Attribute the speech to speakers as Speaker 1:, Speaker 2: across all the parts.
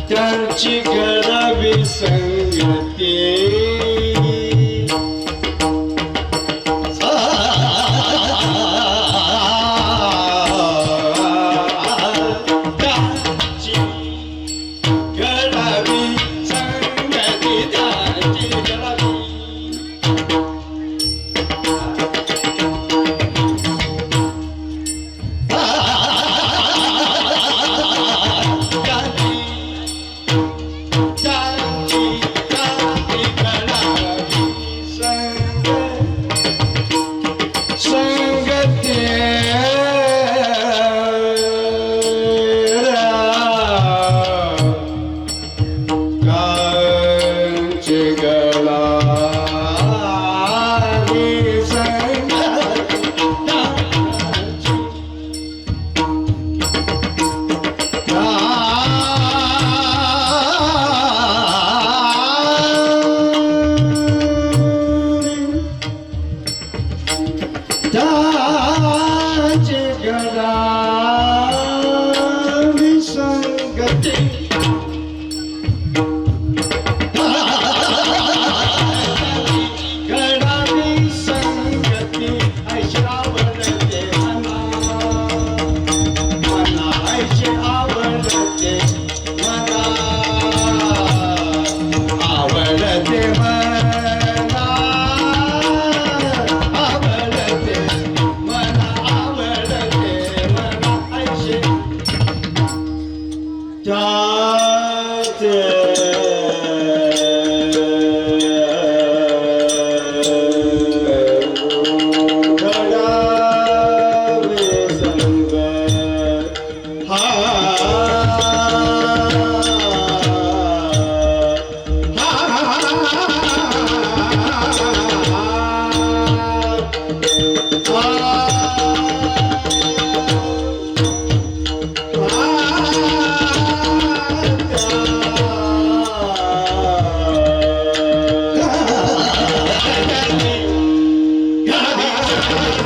Speaker 1: त्यांची करावी संगती देवा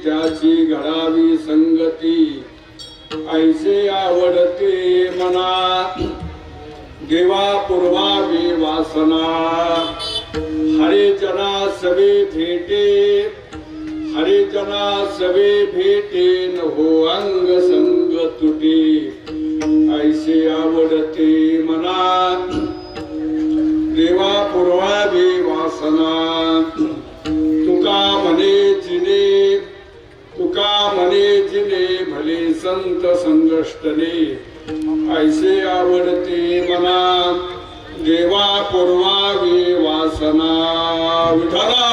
Speaker 1: त्याची घडावी संगती ऐसे आवडते मना देवा पूर्वावी वासना हरे जना सवे भेटे हरे जना सवे भेटे न हो अंग संग तुटे ऐसे आवडते मना देवा पूर्वावी वासना तुका म्हणे जिने भले संत संगष्टने ऐसे आवडते मना देवा पूर्वावी वासना विठला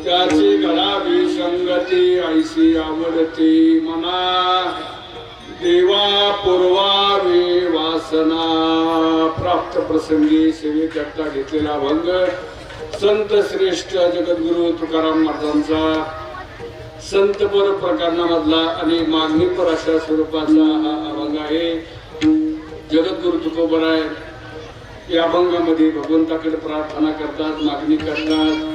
Speaker 1: त्याची घडावी संगती ऐशी आवडते मना देवा पूर्वावी वासना प्राप्त प्रसंगी सेवेकरता घेतलेला अभंग संत श्रेष्ठ जगद्गुरु तुकाराम महाराजांचा संतपर प्रकरणामधला आणि मागणीपर अशा स्वरूपाचा हा अभंग आहे. जगद्गुरु तुकोबराय या अभंगामध्ये भगवंताकडे प्रार्थना करतात, मागणी करतात.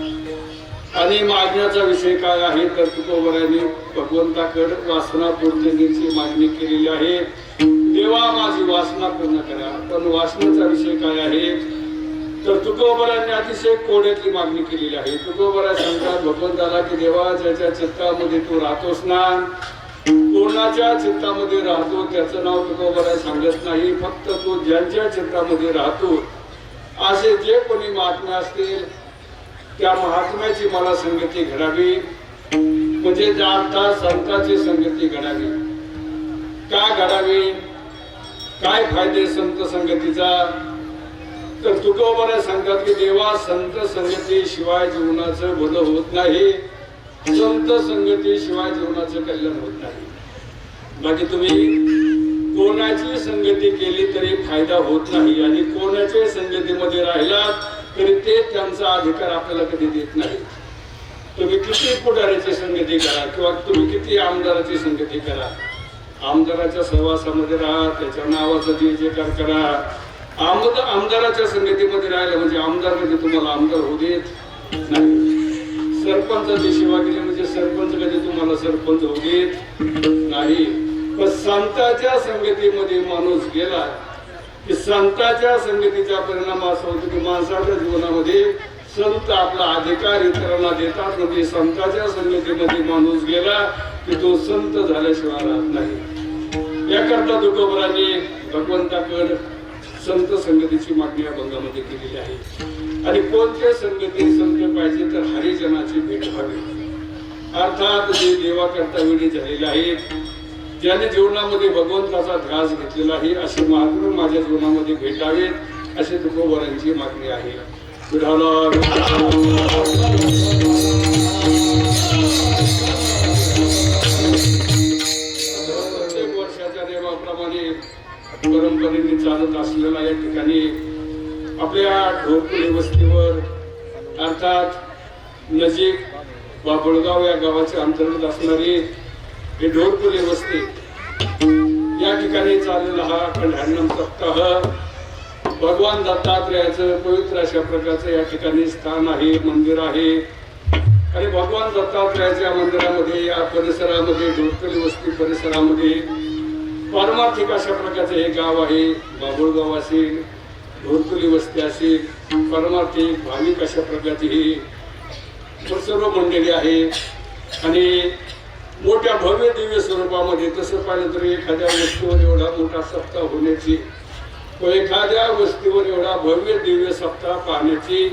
Speaker 1: आणि मागण्याचा विषय काय आहे तर तुकोबरायांनी भगवंताकडे वासना पूर्तीची मागणी केलेली आहे. देवा माझी वासना पूर्ण करा. पण वासनेचा विषय काय आहे तर तुकोबरायांनी अतिशय कोड्यातली मागणी केलेली आहे. तुकोबराय सांगतात भगवंताला की देवा ज्याच्या चित्तामध्ये तू राहतोस ना, कोणाच्या चित्तामध्ये राहतो त्याचं नाव तुकोबराय सांगत नाही. फक्त तू ज्यांच्या चित्तामध्ये राहतो असे जे कोणी महात्मे असतील त्या महात्म्याची मला संगती घडावी, म्हणजे जाणता संतांची संगती घडावी. का घडावी, काय फायदे संत संगतीचा तर तुकोबराय सांगतात की देवा संत संगती शिवाय जीवनाचं भलं होत नाही, संत संगती शिवाय जीवनाचं कल्याण होत नाही. बाकी तुम्ही कोणाची संगती केली तरी फायदा होत नाही आणि कोणाच्या संगतीमध्ये राहिला तरी ते त्यांचा अधिकार आपल्याला कधी देत नाही. तुम्ही किती पुढाऱ्याची संगती करा किंवा तुम्ही किती आमदाराची संगती करा, आमदाराच्या सहवासामध्ये राहा, त्याच्या नावाचा जे जयकार करा. आमदाराच्या संगतीमध्ये राहिला म्हणजे आमदार म्हणजे तुम्हाला आमदार होऊ देत नाही. सरपंचाची सेवा केली म्हणजे सरपंच कधी तुम्हाला सरपंच होऊ देत नाही. पण संतांच्या संगतीमध्ये माणूस गेला की संतांच्या संगतीचा परिणाम असा होतो की माणसाच्या जीवनामध्ये संत आपला अधिकार इतरांना देतात. म्हणजे संतांच्या संगतीमध्ये माणूस गेला की तो संत झाल्याशिवाय राहत नाही. याकरता तुकोबरांनी भगवंताकडे संत संगतीची मागणी अभंगामध्ये केलेली आहे. आणि कोणत्या संगती संत पाहिजे तर हरिजनाची भेट व्हावी. अर्थात जे देवाकरता वेळी झालेले आहेत, ज्याने जीवनामध्ये भगवंताचा ध्यास घेतलेला आहे, असे महात्मा माझ्या जीवनामध्ये भेटावेत अशी तुकोबरांची मागणी आहे. प्रत्येक वर्षाच्या देवाप्रमाणे परंपरेने चालत असलेला या ठिकाणी आपल्या ढोरपुली वस्तीवर अर्थात नजीक बाबळगाव या गावाच्या अंतर्गत असणारी हे ढोरपुली वस्ती, या ठिकाणी चाललेला हा अखंड सप्ताह भगवान दत्तात्रयाचं पवित्र अशा प्रकारचं या ठिकाणी स्थान आहे, मंदिर आहे. आणि भगवान दत्तात्रयाच्या मंदिरामध्ये या परिसरामध्ये ढोरपुली वस्ती परिसरामध्ये पारमार्थिक अशा प्रकारचं हे गाव आहे. बाबुळगाव असेल, ढोरपुली वस्ती असेल, पारमार्थिक भाविक अशा प्रकारची ही सर्व मंडळी आहे. आणि मोठ्या भव्य दिव्य स्वरूपामध्ये तसं पाहिलं तर एखाद्या वस्तीवर एवढा मोठा सप्ताह होण्याची व एखाद्या वस्तीवर एवढा भव्य दिव्य सप्ताह पाहण्याची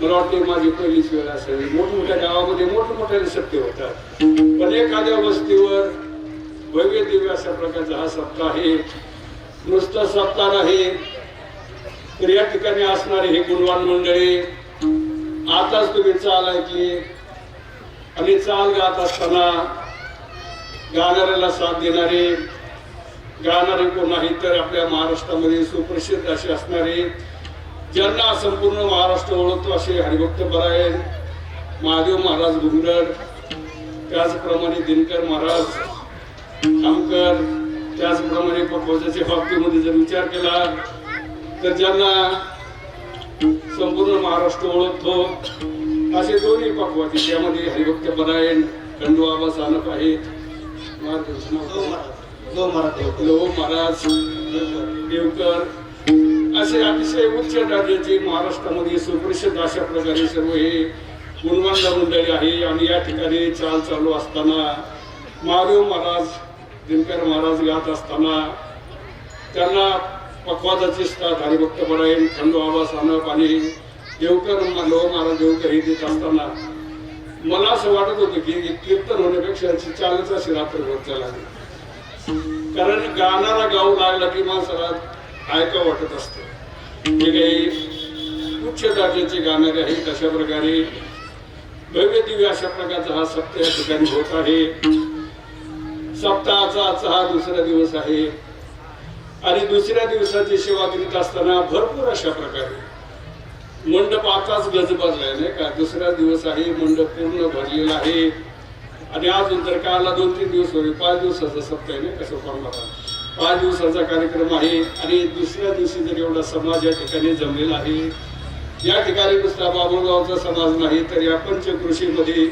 Speaker 1: मला वाटते माझी पहिलीच वेळ असेल. मोठमोठ्या गावामध्ये मोठमोठ्या सत्य होतात, पण एखाद्या वस्तीवर भव्य दिव्य अशा प्रकारचा हा सप्ताह आहे. नुसतं सप्ताह आहे तर या ठिकाणी असणारे हे गुणवान मंडळी आताच तुम्ही चाल ऐकली आणि चाल गात असताना गाणाऱ्याला साथ देणारे गाणारे कोण नाही तर आपल्या महाराष्ट्रामध्ये सुप्रसिद्ध असे असणारे, ज्यांना संपूर्ण महाराष्ट्र ओळखतो असे हरिभक्त परायण महादेव महाराज गुंगड, त्याचप्रमाणे दिनकर महाराज आमकर, त्याचप्रमाणे पकवाजाच्या बाबतीमध्ये जर विचार केला तर ज्यांना संपूर्ण महाराष्ट्र ओळखतो असे दोन्ही पकवाजी, त्यामध्ये हरिभक्त परायण खंडोबा सानप आहेत, लोह महाराज देवकर, असे अतिशय उच्च दर्जाचे महाराष्ट्रामध्ये सुप्रसिद्ध अशा प्रकारे सर्व हे गुणवान मंडळी आहे. आणि या ठिकाणी चाल चालू असताना महादेव महाराज दिनकर महाराज गात असताना त्यांना पकवाजाची स्थात हरिभक्त परायण खंडोबा सानप आणि देवकर लोह महाराज देवकर हे देत असताना मला असं वाटत होतं की कीर्तन होण्यापेक्षा चालच अशी रात्रभर चालली. कारण गाणारा गाऊ लागला की माणसाला ऐका वाटत असतं. जे काही उच्च दर्जाचे गाणारे आहेत अशा प्रकारे भव्य दिव्य अशा प्रकारचा हा सप्ताह या ठिकाणी होत आहे. सप्ताहाचा आजचा हा दुसरा दिवस आहे आणि दुसऱ्या दिवसाची सेवा करीत असताना भरपूर अशा प्रकारे मंडप आताच गजबजलाय नाही का. दुसरा दिवस आहे, मंडप पूर्ण भरलेला आहे आणि अजून तर काला 2-3 दिवस होईल. 5 दिवसाचा सप्ताह आहे नाही कसं करणार, 5 दिवसाचा कार्यक्रम आहे. आणि दुसऱ्या दिवशी जर एवढा समाज या ठिकाणी जमलेला आहे, या ठिकाणी नुसता बाबुळगावचा समाज नाही तर या पंचकृषीमध्ये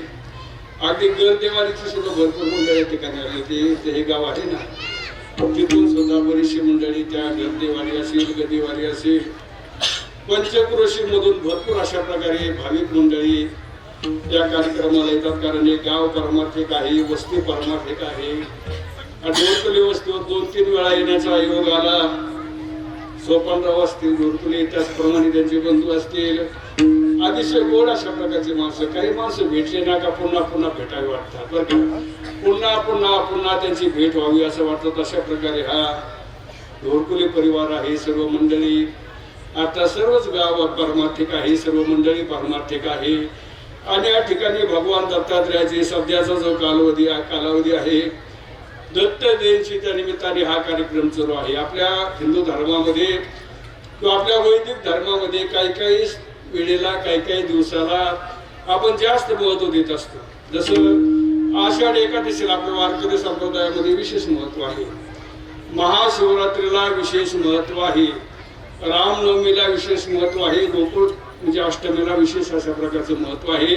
Speaker 1: अगदी गरदेवारीची सुद्धा भरपूर मंडळी या ठिकाणी आली. ते हे गाव आहे ना, तिथून सुद्धा बरीचशी मंडळी त्या गरदेवारी असेल, गदेवारी असेल, पंचक्रोशी मधून भरपूर अशा प्रकारे भाविक मंडळी या कार्यक्रमाला येतात. कारण हे गाव पारमार्थिक आहे, वस्ती पारमार्थिक आहे. ढोरपुली वस्तीवर 2-3 वेळा येण्याचा योग आला. सोपानराव असतील ढोरपुली, त्याचप्रमाणे त्यांचे बंधू असतील, अतिशय गोड अशा प्रकारचे माणसं. काही माणसं भेटले ना का पुन्हा पुन्हा भेटावे वाटतात बरं का, पुन्हा पुन्हा पुन्हा त्यांची भेट व्हावी असं वाटतं. अशा प्रकारे हा ढोरपुली परिवार आहे. सर्व मंडळी आता सर्वच गाव पारमार्थिक आहे, सर्व मंडळी पारमार्थिक आहे. आणि या ठिकाणी भगवान दत्तात्रयाची सध्याचा जो कालावधी आहे, दत्त जयंतीच्या निमित्ताने हा कार्यक्रम सुरू आहे. आपल्या हिंदू धर्मामध्ये किंवा आपल्या वैदिक धर्मामध्ये काही वेळेला काही दिवसाला आपण जास्त महत्व देत असतो. जसं आषाढ एकादशीला आपल्या वारकरी संप्रदायामध्ये विशेष महत्व आहे, महाशिवरात्रीला विशेष महत्व आहे, रामनवमीला विशेष महत्व आहे, गोकुळ म्हणजे अष्टमीला विशेष अशा प्रकारचं महत्व आहे.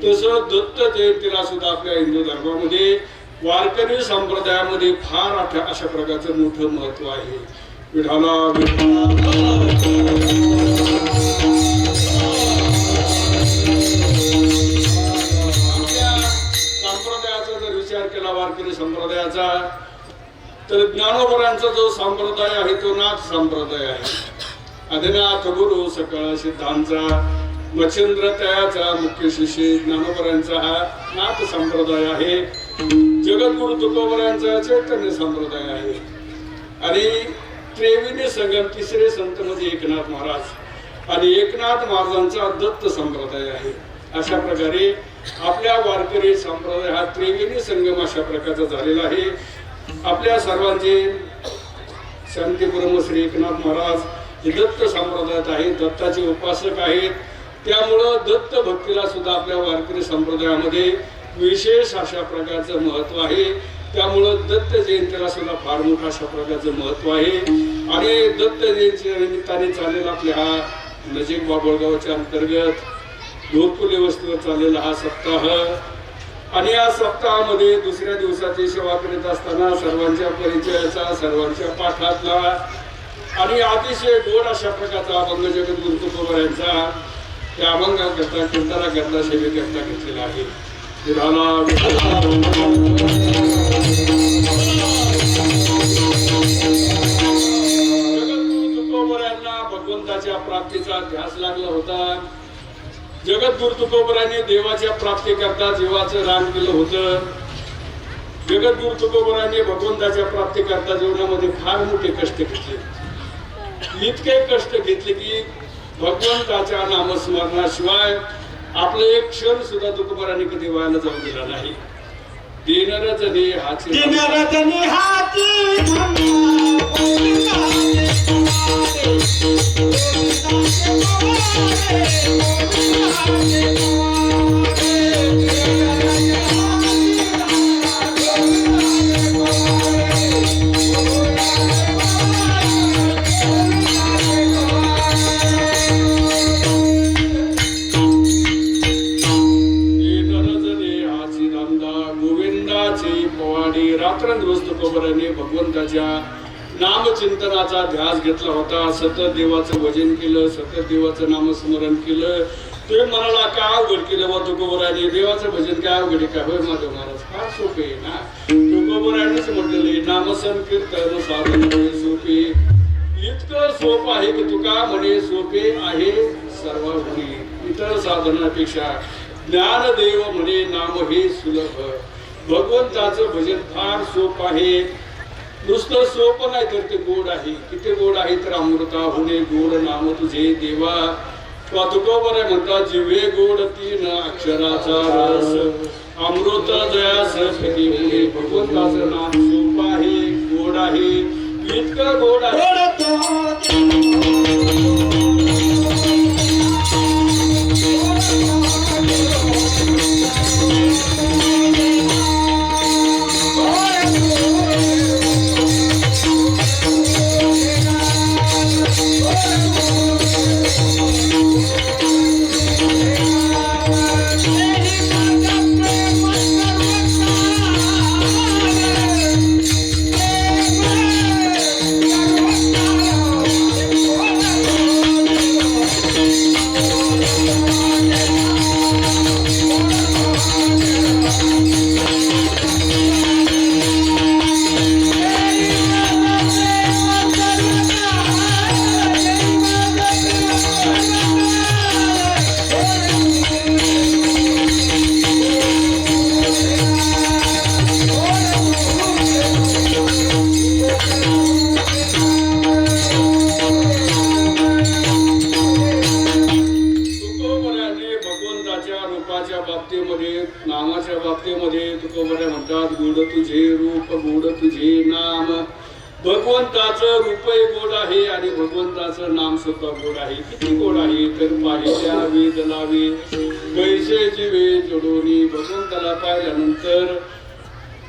Speaker 1: तसं दत्त जयंतीला सुद्धा आपल्या हिंदू धर्मामध्ये वारकरी संप्रदायामध्ये फार अशा प्रकारचं मोठं महत्व आहे. विठाला संप्रदायाचा जर विचार केला वारकरी संप्रदायाचा तर ज्ञानोबरांचा जो संप्रदाय आहे तो नाथ संप्रदाय आहे. आदिनाथ गुरु सकळ सिद्धांचा मच्छिंद्र तयाचा मुख्य शिष्य ज्ञानोबरांचा हा नाथ संप्रदाय आहे. जगद्गुरु तुकोबरांचा चैतन्य संप्रदाय आहे. आणि त्रिवेणी संगम तिसरे संत म्हणजे एकनाथ महाराज आणि एकनाथ महाराजांचा दत्त संप्रदाय आहे. अशा प्रकारे आपल्या वारकरी संप्रदाय हा त्रिवेणी संगम अशा प्रकारचा झालेला आहे. आपल्या सर्वांचे शांतीपुरम श्री एकनाथ महाराज हे दत्त संप्रदायात आहेत, दत्ताचे उपासक आहेत. त्यामुळं दत्त भक्तीला सुद्धा आपल्या वारकरी संप्रदायामध्ये विशेष अशा प्रकारचं महत्व आहे. त्यामुळं दत्त जयंतीला सुद्धा फार मोठं अशा प्रकारचं महत्व आहे. आणि दत्त जयंतीच्या निमित्ताने चाललेला आपल्या हा नजीक बाबळगावच्या अंतर्गत ढोरपुले वस्तीवर चाललेला हा सप्ताह आणि या सप्ताहामध्ये दुसऱ्या दिवसाची सेवा करीत असताना सर्वांच्या परिचयाचा सर्वांच्या पाठातला आणि अतिशय गोड अशा प्रकारचा अभंग जगद्गुरु तुकोबरांचा त्या अभंगाकरता कीर्तनाकरता सेवेकरता घेतलेला आहे. जगद्गुरु तुकोबरांना भगवंताच्या प्राप्तीचा ध्यास लागला होता. जगद्गुरु तुकोबरांनी देवाच्या प्राप्तीकरता जीवाचं रान केलं होतं. जगद्गुरु तुकोबरांनी भगवंताच्या प्राप्तीकरता जीवनामध्ये फार मोठे कष्ट घेतले. इतके कष्ट घेतले की भगवंताच्या नामस्मरणाशिवाय आपलं एक क्षण सुद्धा तुकोबरांनी कधी व्हायला जाऊ दिला नाही. दिनरजनी हाती रात्रंदिवस तुकोबरांनी भगवंताच्या नामचिंतनाचा ध्यास घेतला होता. सतत देवाचं भजन केलं, सतत देवाचं नामस्मरण केलं. तुम्ही म्हणाला काय अवघड केलं बा तुकोबरांनी, देवाचं भजन काय अवघड का? होय माधव महाराज फार सोपे आहे ना. तुकोबरांनीच म्हटलेलं नामसंकीर्तन साधन सोपे. इतकं सोप आहे की तुका म्हणे सोपे आहे सर्व गुणी. इतर साधनापेक्षा ज्ञानदेव म्हणे नाम हे सुलभ. भगवंताचं भजन फार सोप आहे. नुसतं सोप नाही तर ते गोड आहे. किती गोड आहे तर अमृता होणे गोड नाम तुझे देवा. तुकोबरा म्हणतात जिवे गोड तीन अक्षराचा रस अमृत जयास किती होणे. भगवंताचं नाम सोप आहे, गोड आहे, इतकं गोड आहे. भगवंताचं रूपही गोड आहे आणि भगवंताचं नाम सुद्धा गोड आहे. किती गोड आहे तर पाहिल्या वेद लावे कैसे जीवे जोडोनी. भगवंताला पाहिल्यानंतर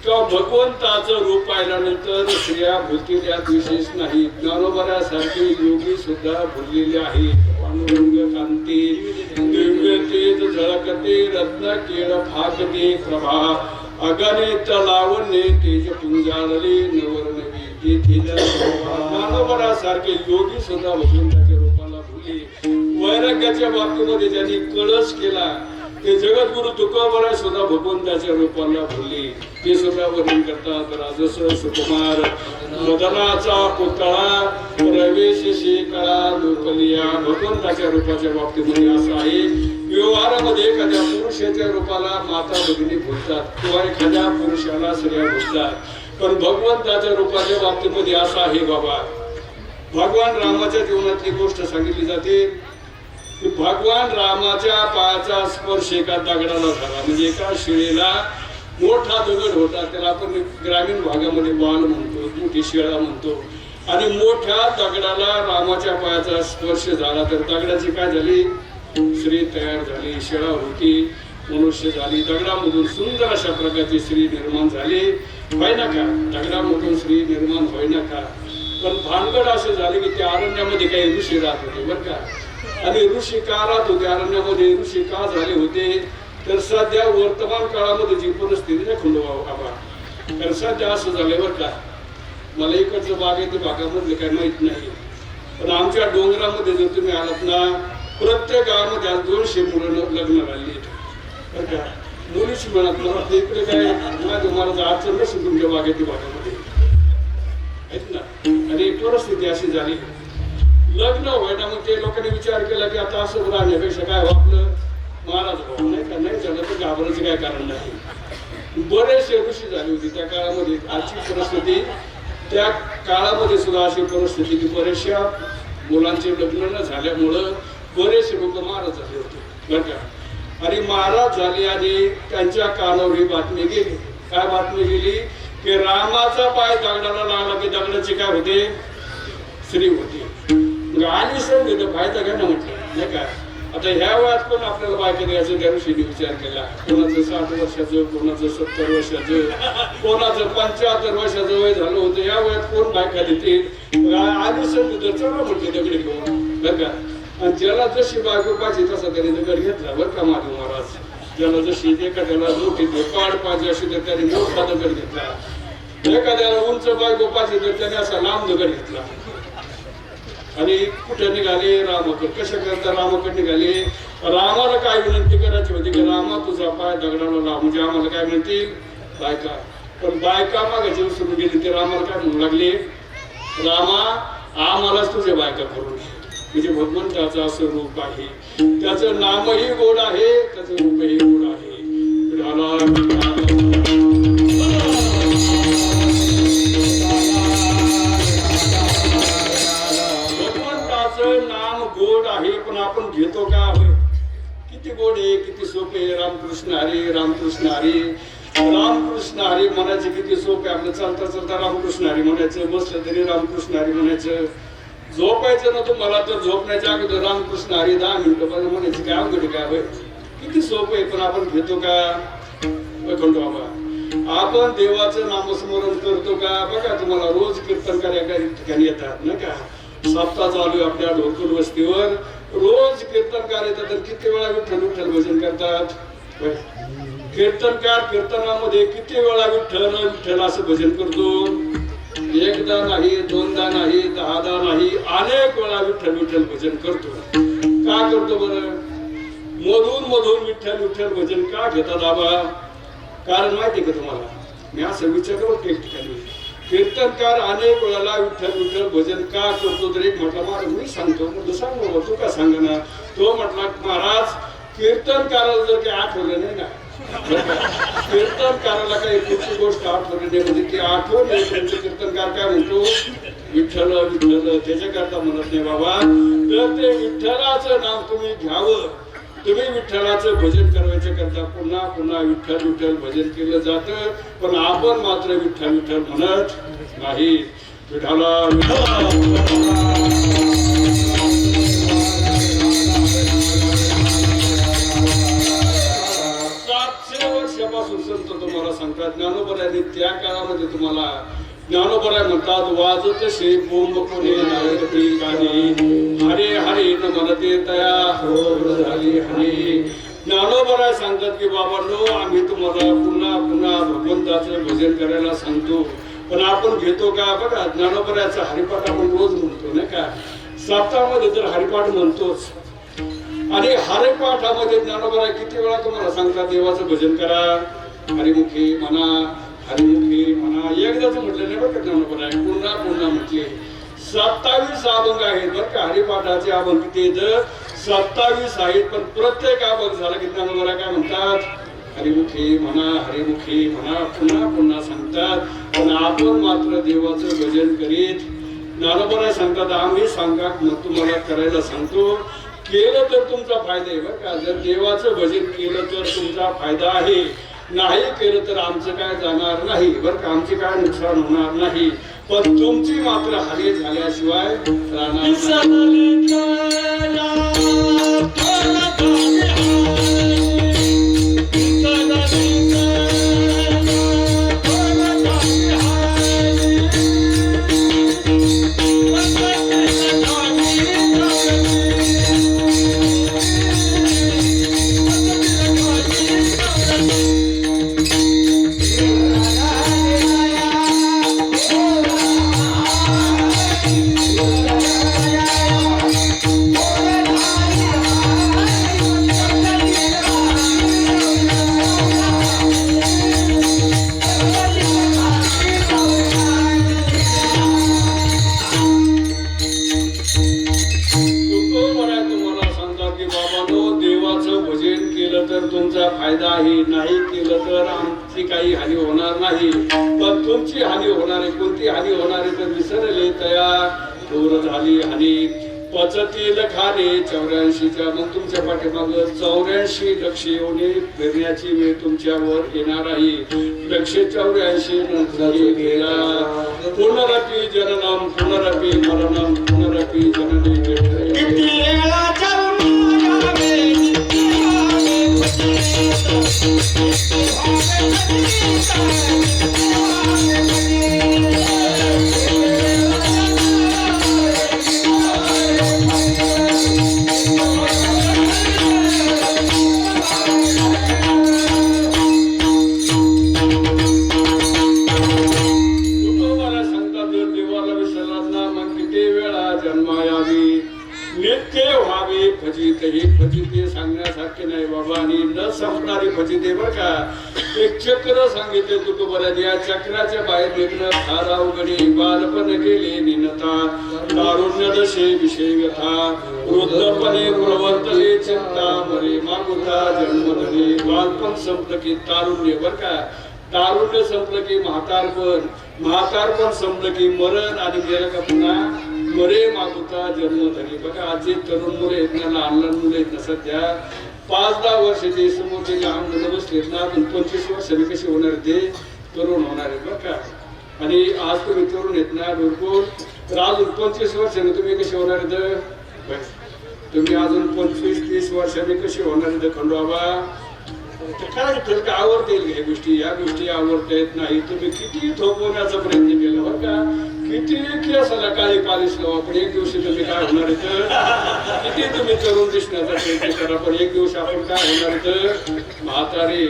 Speaker 1: किंवा भगवंताचं रूप पाहिल्यानंतर स्त्रिया भुललेल्यात विशेष नाही. ज्ञानोबरासारखे योगी सुद्धा भुललेले आहेत. पांडुरंग कांती दिव्य तेज झळकते रत्न केळ फाकते प्रभा अगणित लावण्य तेज पुंजाळले नवरनवी तेथील ज्ञानोबरासारखे योगी सुद्धा भगवंताच्या रूपाला भुलले. वैराग्याच्या बाबतीमध्ये ज्यांनी कळस केला ते जगद्गुरु तुकोबरा सुद्धा भगवंताच्या रूपाला भुलले. ते सुद्धा वर्णन करतात. राजस सुकुमार मदनाचा पुतळा प्रवेश शेकळा लोकलिया. भगवंताच्या रूपाच्या बाबतीमध्ये असं आहे. व्यवहारामध्ये एखाद्या पुरुषाच्या रूपाला माता भगिनी भुलतात किंवा एखाद्या पुरुषाला स्त्रिया भुलतात. पण भगवंताच्या रूपाच्या बाबतीमध्ये असं आहे बाबा. भगवान रामाच्या जीवनातली गोष्ट सांगितली जाते की भगवान रामाच्या पायाचा स्पर्श एका दगडाला झाला. म्हणजे एका शिळेला मोठा दगड होता, त्याला आपण ग्रामीण भागामध्ये बाल म्हणतो, मोठी शिळा म्हणतो. आणि मोठ्या दगडाला रामाच्या पायाचा स्पर्श झाला तर दगडाची काय झाली? स्त्री तयार झाली, शिळा होती, मनुष्य झाली. दगडामधून सुंदर अशा प्रकारची स्त्री निर्माण झाली. होईना का? दगडामधून स्त्री निर्माण होईना का? पण भानगड असं झाले की त्या अरण्यामध्ये काही ऋषी राहत होते बरं का. आणि ऋषी का राहत होते अरण्यामध्ये? ऋषी का झाले होते तर सध्या वर्तमान काळामध्ये जी परिस्थिती नाही खंडोबा, तर सध्या असं झालंय बरं का. मला इकडचं बागेत भागामधले काही माहित नाही, पण आमच्या डोंगरामध्ये जर तुम्ही आलात ना, प्रत्येक गावामध्ये आज 200 मुलं लग्न झाली बरं का. मुलीची म्हणत मला ते इकडे काय तुम्हाला अडचण नसेल तुमच्या बागेत भागामध्ये आहेत ना. आणि परिस्थिती अशी झाली लग्न व्हायला. मग ते लोकांनी विचार केला की आता असं राहण्यापेक्षा काय आपलं महाराज भाऊ नाही का, नाही झालं तर घाबरायचं काय कारण नाही. बरेचसे ऋषी झाले होते त्या काळामध्ये. आजची परिस्थिती त्या काळामध्ये सुद्धा अशी परिस्थिती की बरेचशा मुलांचे लग्न न झाल्यामुळं बरेचसे लोक महाराज झाले होते बरं का. आणि महाराज झाले आणि त्यांच्या कानावर ही बातमी गेली. काय बातमी गेली की रामाचा पाय दगडाला लागला की दगडाची काय होते? स्त्री होती. आणि समजलं फायदा घ्या ना म्हटलं नाही का. आता ह्या वयात पण आपल्याला बायका द्यायचं त्या ऋषीने विचार केला. कोणाचं 60 वर्षाचं, कोणाचं 70 वर्षाचं, कोणाचं 75 वर्षाचं वय झालं होतं. या वयात कोण बायका देते? आणि समजलं चला म्हटलं दगडी घेऊन बरं का. आणि ज्याला जशी बायको पाहिजे तसा त्याने दगड घेतला बरं का माधव महाराज. ज्याला जशी एखाद्याला मोठी पाड पाहिजे अशी तर त्याने मोठा दगड घेतला. एखाद्याला उंच बायको पाहिजे तर त्याने असा लांब दगड घेतला. आणि कुठे निघाले? रामाकडे. कशा करता रामाकडे निघाले? रामाला काय विनंती करायची होती की रामा तुझा पाय दगडाला लाव. म्हणजे आम्हाला काय म्हणतील? बायका. पण बायका मागायची विसरून गेली. ते रामाला काय म्हणू लागले? रामा आम्हालाच तुझ्या बायका करून. म्हणजे भगवंताचं असं रूप आहे. त्याचं नामही गोड आहे, त्याचं रूपही गोड आहे. नाम गोड आहे पण आपण घेतो का? किती गोड आहे, किती सोपे. रामकृष्ण हरी, रामकृष्ण हरी, रामकृष्ण हरी म्हणायचे किती सोपे. आपलं चालता चालता रामकृष्ण हरी म्हणायचं, बसलं तरी रामकृष्ण हरी म्हणायचं. झोपायचं ना तुम्हाला तर झोपण्याच्या अगोदर रामकृष्ण हरी 10 मिनिटं म्हणायचं. काय अवघड काय होय? किती सोपं आहे पण आपण घेतो का? बघतो बाबा आपण देवाचं नामस्मरण करतो का? बघा तुम्हाला रोज कीर्तनकार एका ठिकाणी येतात ना का. सप्ताह चालू आपल्या ढोरपूर वस्तीवर रोज कीर्तनकार येतात. किती वेळा विठ्ठल विठ्ठल भजन करतात? कीर्तनकार कीर्तनामध्ये किती वेळा विठ्ठल विठ्ठल असं भजन करतो? एकदा नाही, दोनदा नाही, 10दा नाही, अनेक वेळा विठ्ठल विठ्ठल भजन करतो. का करतो बरं? मधून मधून विठ्ठल विठ्ठल भजन का घेतात बाबा? कारण माहिती का तुम्हाला? मी असं विचारलं एक ठिकाणी. कीर्तनकार अनेक वेळेला विठ्ठल विठ्ठल भजन का करतो? तर एक म्हटलं महाराज मी सांगतो. म्हटलं सांग बाबा, तू का सांग ना. तो म्हटला महाराज कीर्तनकाराला जर काही आठवलं नाही ना, कीर्तनकाराला काही पुढची गोष्ट आठवली नाही म्हणजे ती आठवण कीर्तनकार काय म्हणतो? विठ्ठल विठ्ठल. त्याच्याकरता म्हणत नाही बाबा. तर ते विठ्ठलाचं नाव तुम्ही घ्यावं. तुम्ही विठ्ठलाचं भजन करायचं करता पुन्हा पुन्हा विठ्ठल विठ्ठल भजन केलं जातं. पण आपण मात्र विठ्ठल विठ्ठल म्हणत नाही. विठ्ठला 700 वर्ष काळापासून संत तुम्हाला सांगतात. ज्ञानोबरायांनी त्या काळामध्ये तुम्हाला ज्ञानोबराय म्हणतात, वाजतसे बोंब कोणी नायकती गाणी, हरे हरे न म्हणते तया हो झाली हरे. ज्ञानोबराय सांगतात की बाबांनो, आम्ही तुम्हाला पुन्हा पुन्हा भगवंताचं भजन करायला सांगतो, पण आपण घेतो का? बघा, ज्ञानोबरायचा हरिपाठ आपण रोज म्हणतो नाही का, सप्ताहामध्ये तर हरिपाठ म्हणतोच. आणि हरिपाठामध्ये ज्ञानोबराय किती वेळा तुम्हाला सांगतात देवाचं भजन करा, हरिमुखी म्हणा, हरिमुखी म्हणा. एकदाच म्हटलं नाही बरं का ज्ञानोबराय, पुन्हा पुन्हा म्हटले. 27 अभंग आहेत बरं का हरिपाठाचे. अभंग किती आहेत? 27 आहेत. पण प्रत्येक अभंग झाला की ज्ञानोबराय काय म्हणतात? हरिमुखी म्हणा, हरिमुखी म्हणा, पुन्हा पुन्हा सांगतात. पण आपण मात्र देवाचं भजन करीत. ज्ञानोबराय सांगतात, आम्ही सांगा तुम्हाला करायला सांगतो, केलं तर तुमचा फायदा आहे बरं का. जर देवाचं भजन केलं तर तुमचा फायदा आहे, नाही केलं तर आमचं काय जाणार नाही बरं का, आमचे काय नुकसान होणार नाही. पण तुमची मात्र हानी झाल्याशिवाय राहणार तुमचा फायदा आहे, नाही केलं तर आमची काही हानी होणार नाही. पण तुमची हानी होणार आहे. कोणती हानी होणार आहे? तर विसरले तया दूर झाली हानी, पचतील खाणे 84च्या. मग तुमच्या पाठीमाग 84 लक्ष येऊन फिरण्याची वेळ तुमच्यावर येणार आहे. 184 गेला. पुनरपि जननम पुनरपि मरणम पुनरपि जननी फजिते सांगण्यासारखे नाही बाबा. आणि न संपणारी फजिते बरं का. एक चक्र सांगितले तुकोबराने. या चक्राच्या बाहेर निघणं फार अवघडी. बालपण गेले निनता, तारुण्य दशे विषय व्यथा, वृद्धपणे प्रवर्तले चिंता, मरे मागुता जन्मधने. बालपण संपलं की तारुण्य बरं का. तारुण्य संपलं की म्हातारपण, म्हातारपण संपलं की मरण, आणि गेलं का पुन्हा मरे मागुता जन्मधनी. बघा, आज जे तरुण मुले आहेत ना, लहान लहान मुले आहेत ना, सध्या 5-10 वर्षाचे समोर ते लहान मुलं बसलेत ना, पण 25 वर्षांनी कसे होणार? ते तरुण होणार आहेत बरं का. आणि आज तुम्ही तरुण आहेत ना बिलकुल, तर अजून 25 वर्षांनी तुम्ही कसे होणार आहेत? तुम्ही अजून 25-30 वर्षांनी कसे होणार आहेत खंडोबा? काय का आवडतील ह्या गोष्टी? या गोष्टी आवडता येत नाही. तुम्ही किती थोपवण्याचा प्रयत्न केला बरं का. किती केसाला काळी पालिश लावा, पण एक दिवशी तुम्ही काय होणार आहे? किती तुम्ही तरुण दिसण्याचा प्रयत्न करा, पण एक दिवशी आपण काय होणार आहे? म्हातारे.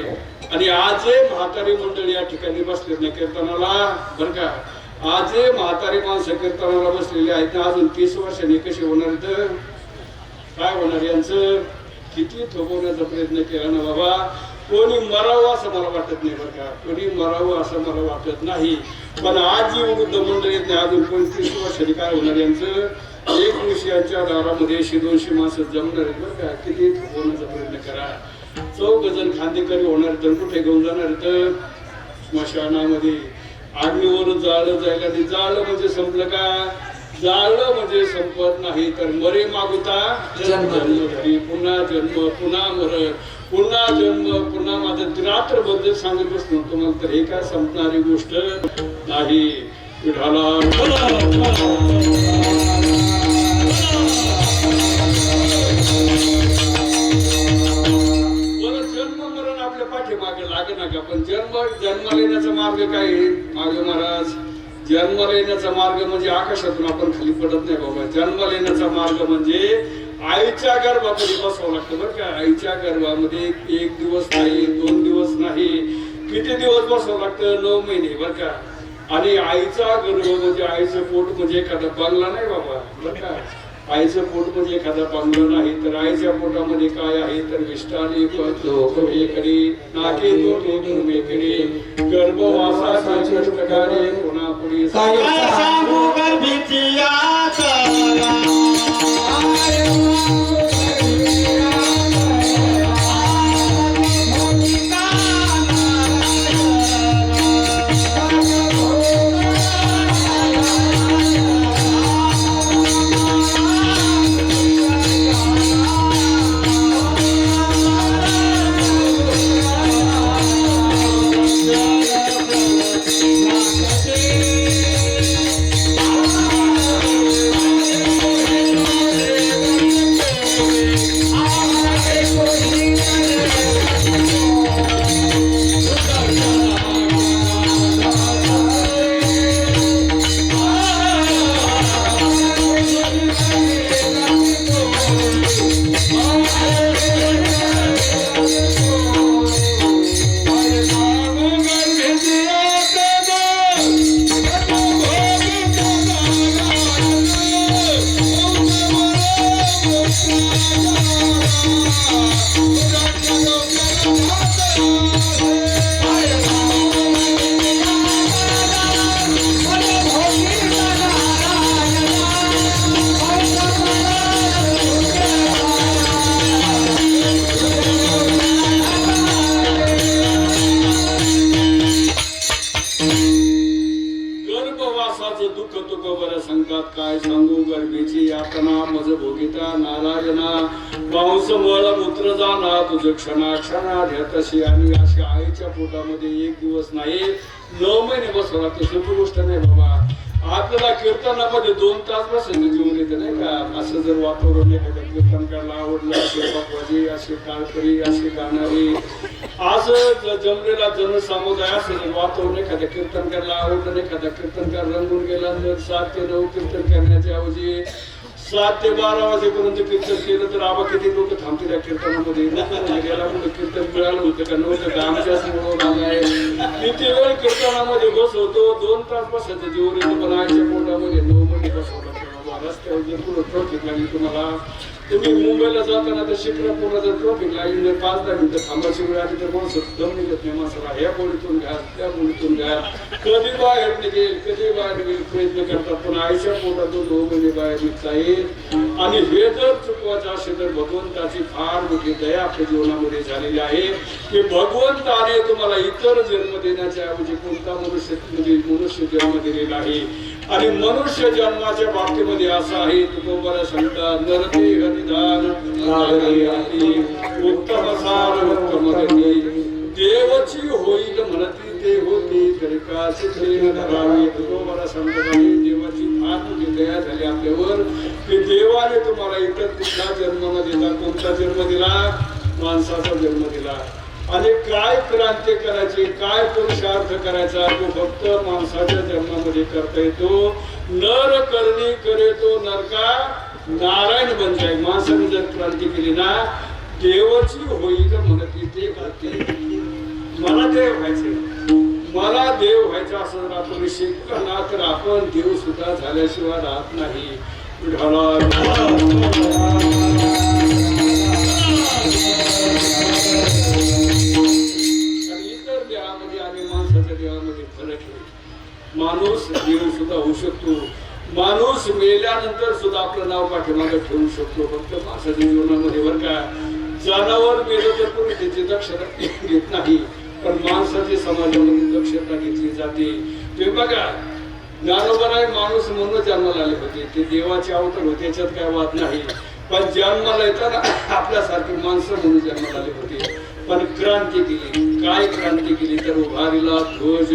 Speaker 1: आणि आजही म्हातारी मंडळी या ठिकाणी बसलेत ना कीर्तनाला बरं का. आजही म्हातारी माणसं कीर्तनाला बसलेली आहेत ना. अजून 30 वर्षांनी कशी होणार आहेत? काय होणार यांचं? किती थोपवण्याचा प्रयत्न केला ना बाबा. कोणी मरावं असं मला वाटत नाही बरं का. कोणी मरावं असं मला वाटत नाही. पण आज जी वृद्ध मंडळी येत नाही, अजून 25 वर्षांनी काय होणार यांचं? एक दिवशी यांच्या दारामध्ये 100-200 माणसं जमणार आहेत बरं का. किती थोपवण्याचा प्रयत्न करा. 4 जण खांदेकरी होणार तर कुठे घेऊन जाणार? तर स्मशानामध्ये. आग्नीवर जाळलं जायला. आणि जाळलं म्हणजे संपलं का? जाळलं म्हणजे संपत नाही. तर मरे मागुता जन्मधरी. पुन्हा जन्म, पुन्हा मरण, पुन्हा जन्म, पुन्हा माझं रात्रबद्दल सांगत बसलो तुम्हाला. तर हे काय संपणारी गोष्ट नाही. विठाला जन्म मरण आपल्या पाठीमागे लागे नका. पण जन्माला येण्याचा मार्ग काय आहे मागे महाराज? जन्माला येण्याचा मार्ग म्हणजे आकाशातून आपण खाली पडत नाही बाबा. जन्माला येण्याचा मार्ग म्हणजे आईच्या गर्भामध्ये बसावं लागतं बरं का. आईच्या गर्भामध्ये 1 दिवस नाही, 2 दिवस नाही, किती दिवस बसावं लागतं? 9 महिने बरं का. आणि आईचा गर्भ म्हणजे आईचं पोट म्हणजे एखादा बंगला नाही बाबा बरं का. आईचं पोट म्हणजे एखादा बंगला नाही. तर आईच्या पोटामध्ये काय आहे तर विष्टाने पत्रोकडे नाके तोडे गर्भवासाचे कष्टकार्य कोणापुढे
Speaker 2: सांगू गर्भीची
Speaker 1: काय सांगू गर्भीची यातना मज भोगिता नारायणा मांस मळ मूत्र जाना तुझ क्षणा क्षणा ध्यतशी. आणि अशा आईच्या पोटामध्ये 1 दिवस नाही 9 महिने बसवला. तर सोपी गोष्ट नाही बाबा. आपल्याला कीर्तनामध्ये 2 तास बसायचं जीवन येते नाही का. असं जर वातावरण एखाद्या कीर्तन करायला आवडलं असे पकवाजी असे काळकरी असे गाणारी असं जमलेला जनसमुदाय असं जर वातावरण एखाद्या कीर्तन करायला आवडलं एखाद्या कीर्तनकार रंगून गेला तर 7 ते 9 कीर्तन करण्याच्या ऐवजी 7 ते 12 वाजेपर्यंत कीर्तन केलं तर आबा किती लोक थांबतील या कीर्तनामध्ये. गेला कुठं कीर्तन मिळालं होतं का नव्हतं का आमच्याच मिळवून आलाय. किती वेळ कीर्तनामध्ये बसवतो 2 तास बसायचं जीवन येतं. पण आईच्या पोटामध्ये 9 महिने बसवलं. रस्त्यावर जर पुढं ट्रॉफिक लागली तुम्हाला तुम्ही मुंबईला जाताना तर शिक्रापूरला जर ट्रॉफिक लागली जर 5-10 मिनिटं थांबायची वेळ आली तर माणसं दम निघत नाही माणसाला. ह्या बोलीतून घ्या त्या बोलीतून घ्या. कधी बाहेर निघेल कधी बाहेर निघेल प्रयत्न करतात. पण आईच्या पोटातून 9 महिने बाहेर निघता येईल. आणि हे जर चुकवायचं असेल तर भगवंताची फार मोठी दया आपल्या जीवनामध्ये झालेली आहे की भगवंताने तुम्हाला इतर जन्म देण्याच्या ऐवजी कोणता मनुष्य जन्म दिलेला आहे. आणि मनुष्य जन्माच्या बाबतीमध्ये असं आहे तुकोबरा सांगतात नरदेह निदान उत्तम सार उत्तम देवची होईल म्हणती ते होती तरी काची धरावी. तुकोबरा सांगतात देवाची फार मोठी दया झाली आपल्यावर की देवाने तुम्हाला इतर कुठला जन्म न दिला. कोणता जन्म दिला? माणसाचा जन्म दिला. आणि काय क्रांती करायची काय पुरुषार्थ करायचा तो फक्त माणसाच्या जन्मामध्ये करता येतो. नर करणी करे तो नरका नारायण बन जाय. माणसाने जर क्रांती केली ना देवाची होईल म्हणती ते होते. मला देव व्हायचे मला देव व्हायचं असं जर आपण शिकलो ना तर आपण देव सुद्धा झाल्याशिवाय राहत नाही. इतर देहामध्ये आणि माणसाच्या देहामध्ये फरक आहे. माणूस देव सुद्धा होऊ शकतो. माणूस मेल्यानंतर सुद्धा आपलं नाव पाठीमागे ठेवू शकतो. फक्त माणसाच्या जीवनामध्ये बरं का जनावर मेलं तर कोणी त्याची दक्षता घेत नाही. पण माणसाची समाजामध्ये दक्षता घेतली जाते. ते बघा ज्ञानोबराय माणूस म्हणून जन्माला आले होते. ते देवाचे अवतार होते त्याच्यात काय वाद नाही. पण जन्माला येताना आपल्यासारखी माणसं म्हणून जन्माला आले होते. पण क्रांती केली. काय क्रांती केली तर उभारीला ध्वज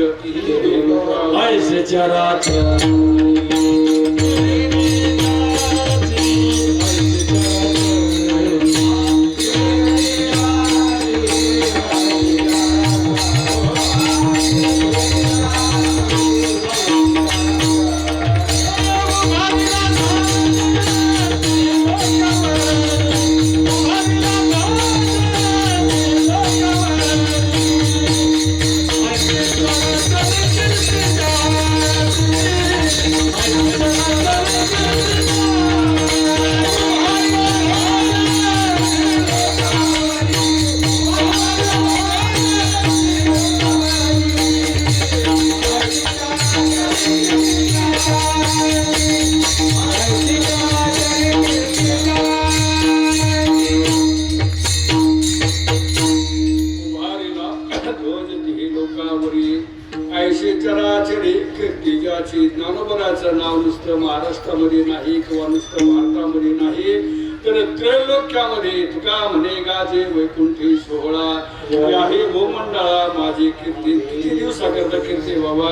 Speaker 1: ऐशी चराचरी कीर्ती ज्याची ज्ञानोबराचं नाव नुसतं महाराष्ट्रामध्ये नाही किंवा नुसतं भारतामध्ये नाही तर त्रैलोक्यामध्ये तुका म्हणे गाजे वैकुंठी सोहळा याही भूमंडळा माझी कीर्ती. किती दिवसाकरता कीर्ती बाबा,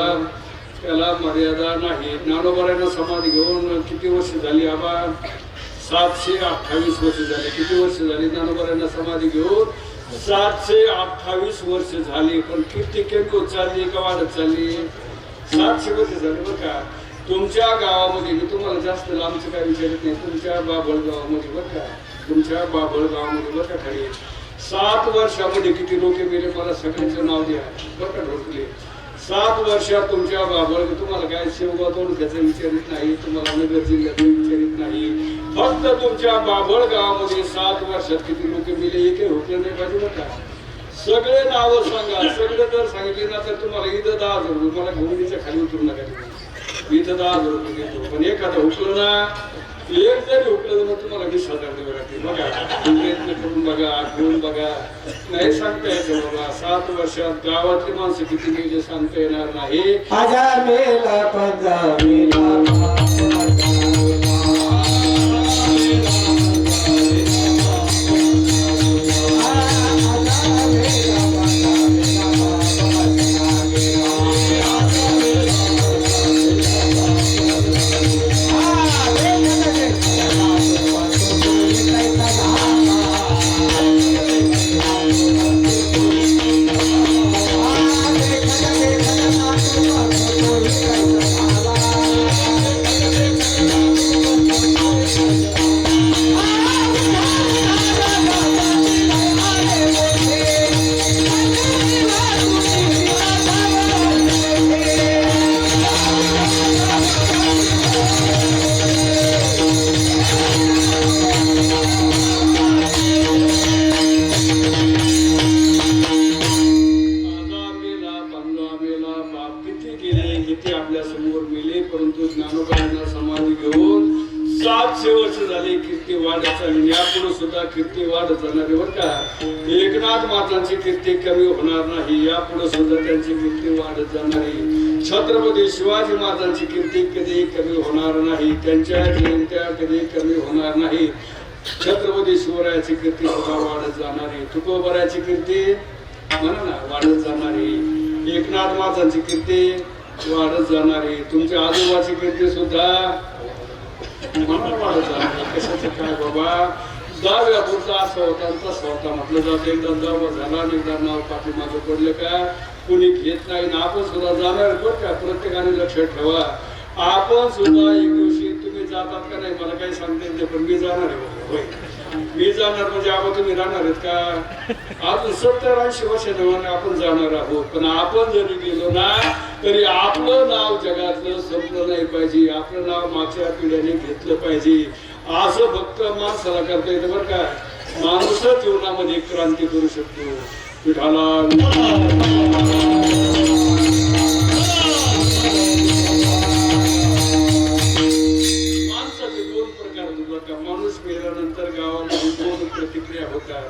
Speaker 1: त्याला मर्यादा नाही. ज्ञानोबरानं समाधी घेऊन किती वर्ष झाली आबा? 728 वर्ष झाली. किती वर्ष झाली ज्ञानोबरांना समाधी घेऊन? 728 वर्ष झाली. पण कीर्ती कमी होत चालली का वाढत चालली? 700 वर्ष झाली बरं का. तुमच्या गावामध्ये मी तुम्हाला जास्त लांबचं काय विचारत नाही, तुमच्या बाभळ गावामध्ये बरं का, तुमच्या बाभळ गावामध्ये बरं का खाली 7 वर्षामध्ये किती लोक गेले मला सगळ्यांचं नाव द्या बरं का ढोकले. 7 वर्षात तुमच्या बाबळ तुम्हाला काय शेवगाव तालुक्याचं विचारित नाही, तुम्हाला नगर जिल्ह्याचं विचारित नाही. फक्त तुमच्या बाभळ गावामध्ये 7 वर्षात किती लोक मिले एक होते नाही पाहिजे बरं का. सगळे नावं सांगा. सगळे जर सांगितले ना तर तुम्हाला इथं 10,000 रुपये, मला घोंगडीच्या खाली उतरू नका तुम्ही, इथं 10,000 रुपये देतो. पण एखादा हुकलं ना, एक जरी हुकलं तर मग तुम्हाला 20,000 द्यावे लागतील. बघा प्रयत्न करून बघा, आठवून बघा. नाही सांगता येतं बाबा. 7 वर्षात गावातली माणसं किती गेले सांगता येणार नाही.
Speaker 2: हजार मेला पंजा मेला
Speaker 1: आपल्या समोर मिले. परंतु ज्ञानोबांना समाधी घेऊन 700 वर्ष झाले. कीर्ती वाढत चालली. यापुढे सुद्धा कीर्ती वाढत जाणार आहे बरं का. एकनाथ मातांची कीर्ती कमी होणार नाही. यापुढे सुद्धा त्यांची कीर्ती वाढत जाणार आहे. छत्रपती शिवाजी महाराजांची कीर्ती कधी कमी होणार नाही. त्यांच्या जयंत्या कधी कमी होणार नाही. छत्रपती शिवरायाची कीर्ती सुद्धा वाढत जाणार आहे. तुकोबराची कीर्ती म्हणा ना वाढत जाणार आहे. एकनाथ मातांची कीर्ती वाढत जाणार आहे. तुमच्या आजोबाची कीर्ती सुद्धा मला वाढत जाणार आहे. कशाचं काय बाबा, दहाव्या पुरता असा होता तसा होता म्हटलं जातं. एकदा दावा झाला आणि एकदा नाव पाठीमागं पडलं का कुणी घेत नाही. ना आपण सुद्धा जाणार बरं का. प्रत्येकाने लक्षात ठेवा. आपण सुद्धा एक दिवशी तुम्ही जातात का नाही मला काही सांगता येत नाही, पण मी जाणार आहे. होय मी जाणार म्हणजे आपण तुम्ही राहणार आहेत का? अजून 70-80 वर्षाने आपण जाणार आहोत. पण आपण जरी गेलो ना तरी आपलं नाव जगातलं संपलं नाही पाहिजे. आपलं नाव मागच्या पिढ्याने घेतलं पाहिजे. असं फक्त माणसाला करता येतं बरं का. माणूसच जीवनामध्ये क्रांती करू शकतो. विठाला माणूस मेल्यानंतर गावामध्ये 2 प्रतिक्रिया होतात.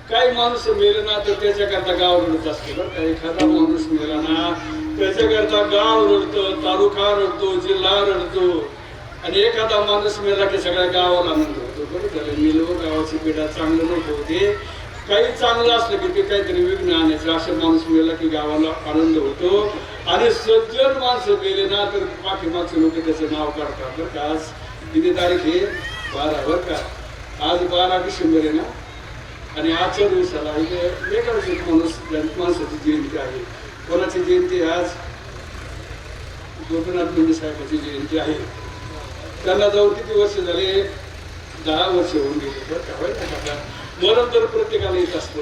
Speaker 1: काही माणूस मेले ना तर त्याच्याकरता गाव रडत असते बरं का. एखादा माणूस मेला ना त्याच्याकरता गाव रडतो, तालुका रडतो, जिल्हा रडतो. आणि एखादा माणूस मेला की सगळ्या गावाला आनंद होतो. बरं झालं मेलो, गावाची पिढा चांगलं नको होते. काही चांगलं असलं की ते काहीतरी विघ्न आणायचं. असे माणूस मेला की गावाला आनंद होतो. आणि सज्जन माणसं मेले ना तर पाठीमागचे लोक त्याचं नाव काढतात बरं का. आज किती तारीख आहे? 12 बरं का. आज 12 डिसेंबर आहे ना. आणि आजच्या दिवसाला इथे वेगळाच एक माणसाची जयंती आहे. कोणाची जयंती आज? गोपीनाथ मुंडे साहेबांची जयंती आहे. त्यांना जाऊन किती वर्ष झाले? 10 वर्ष होऊन गेले बरं का. होय का. मरण तर प्रत्येकाला येत असतं.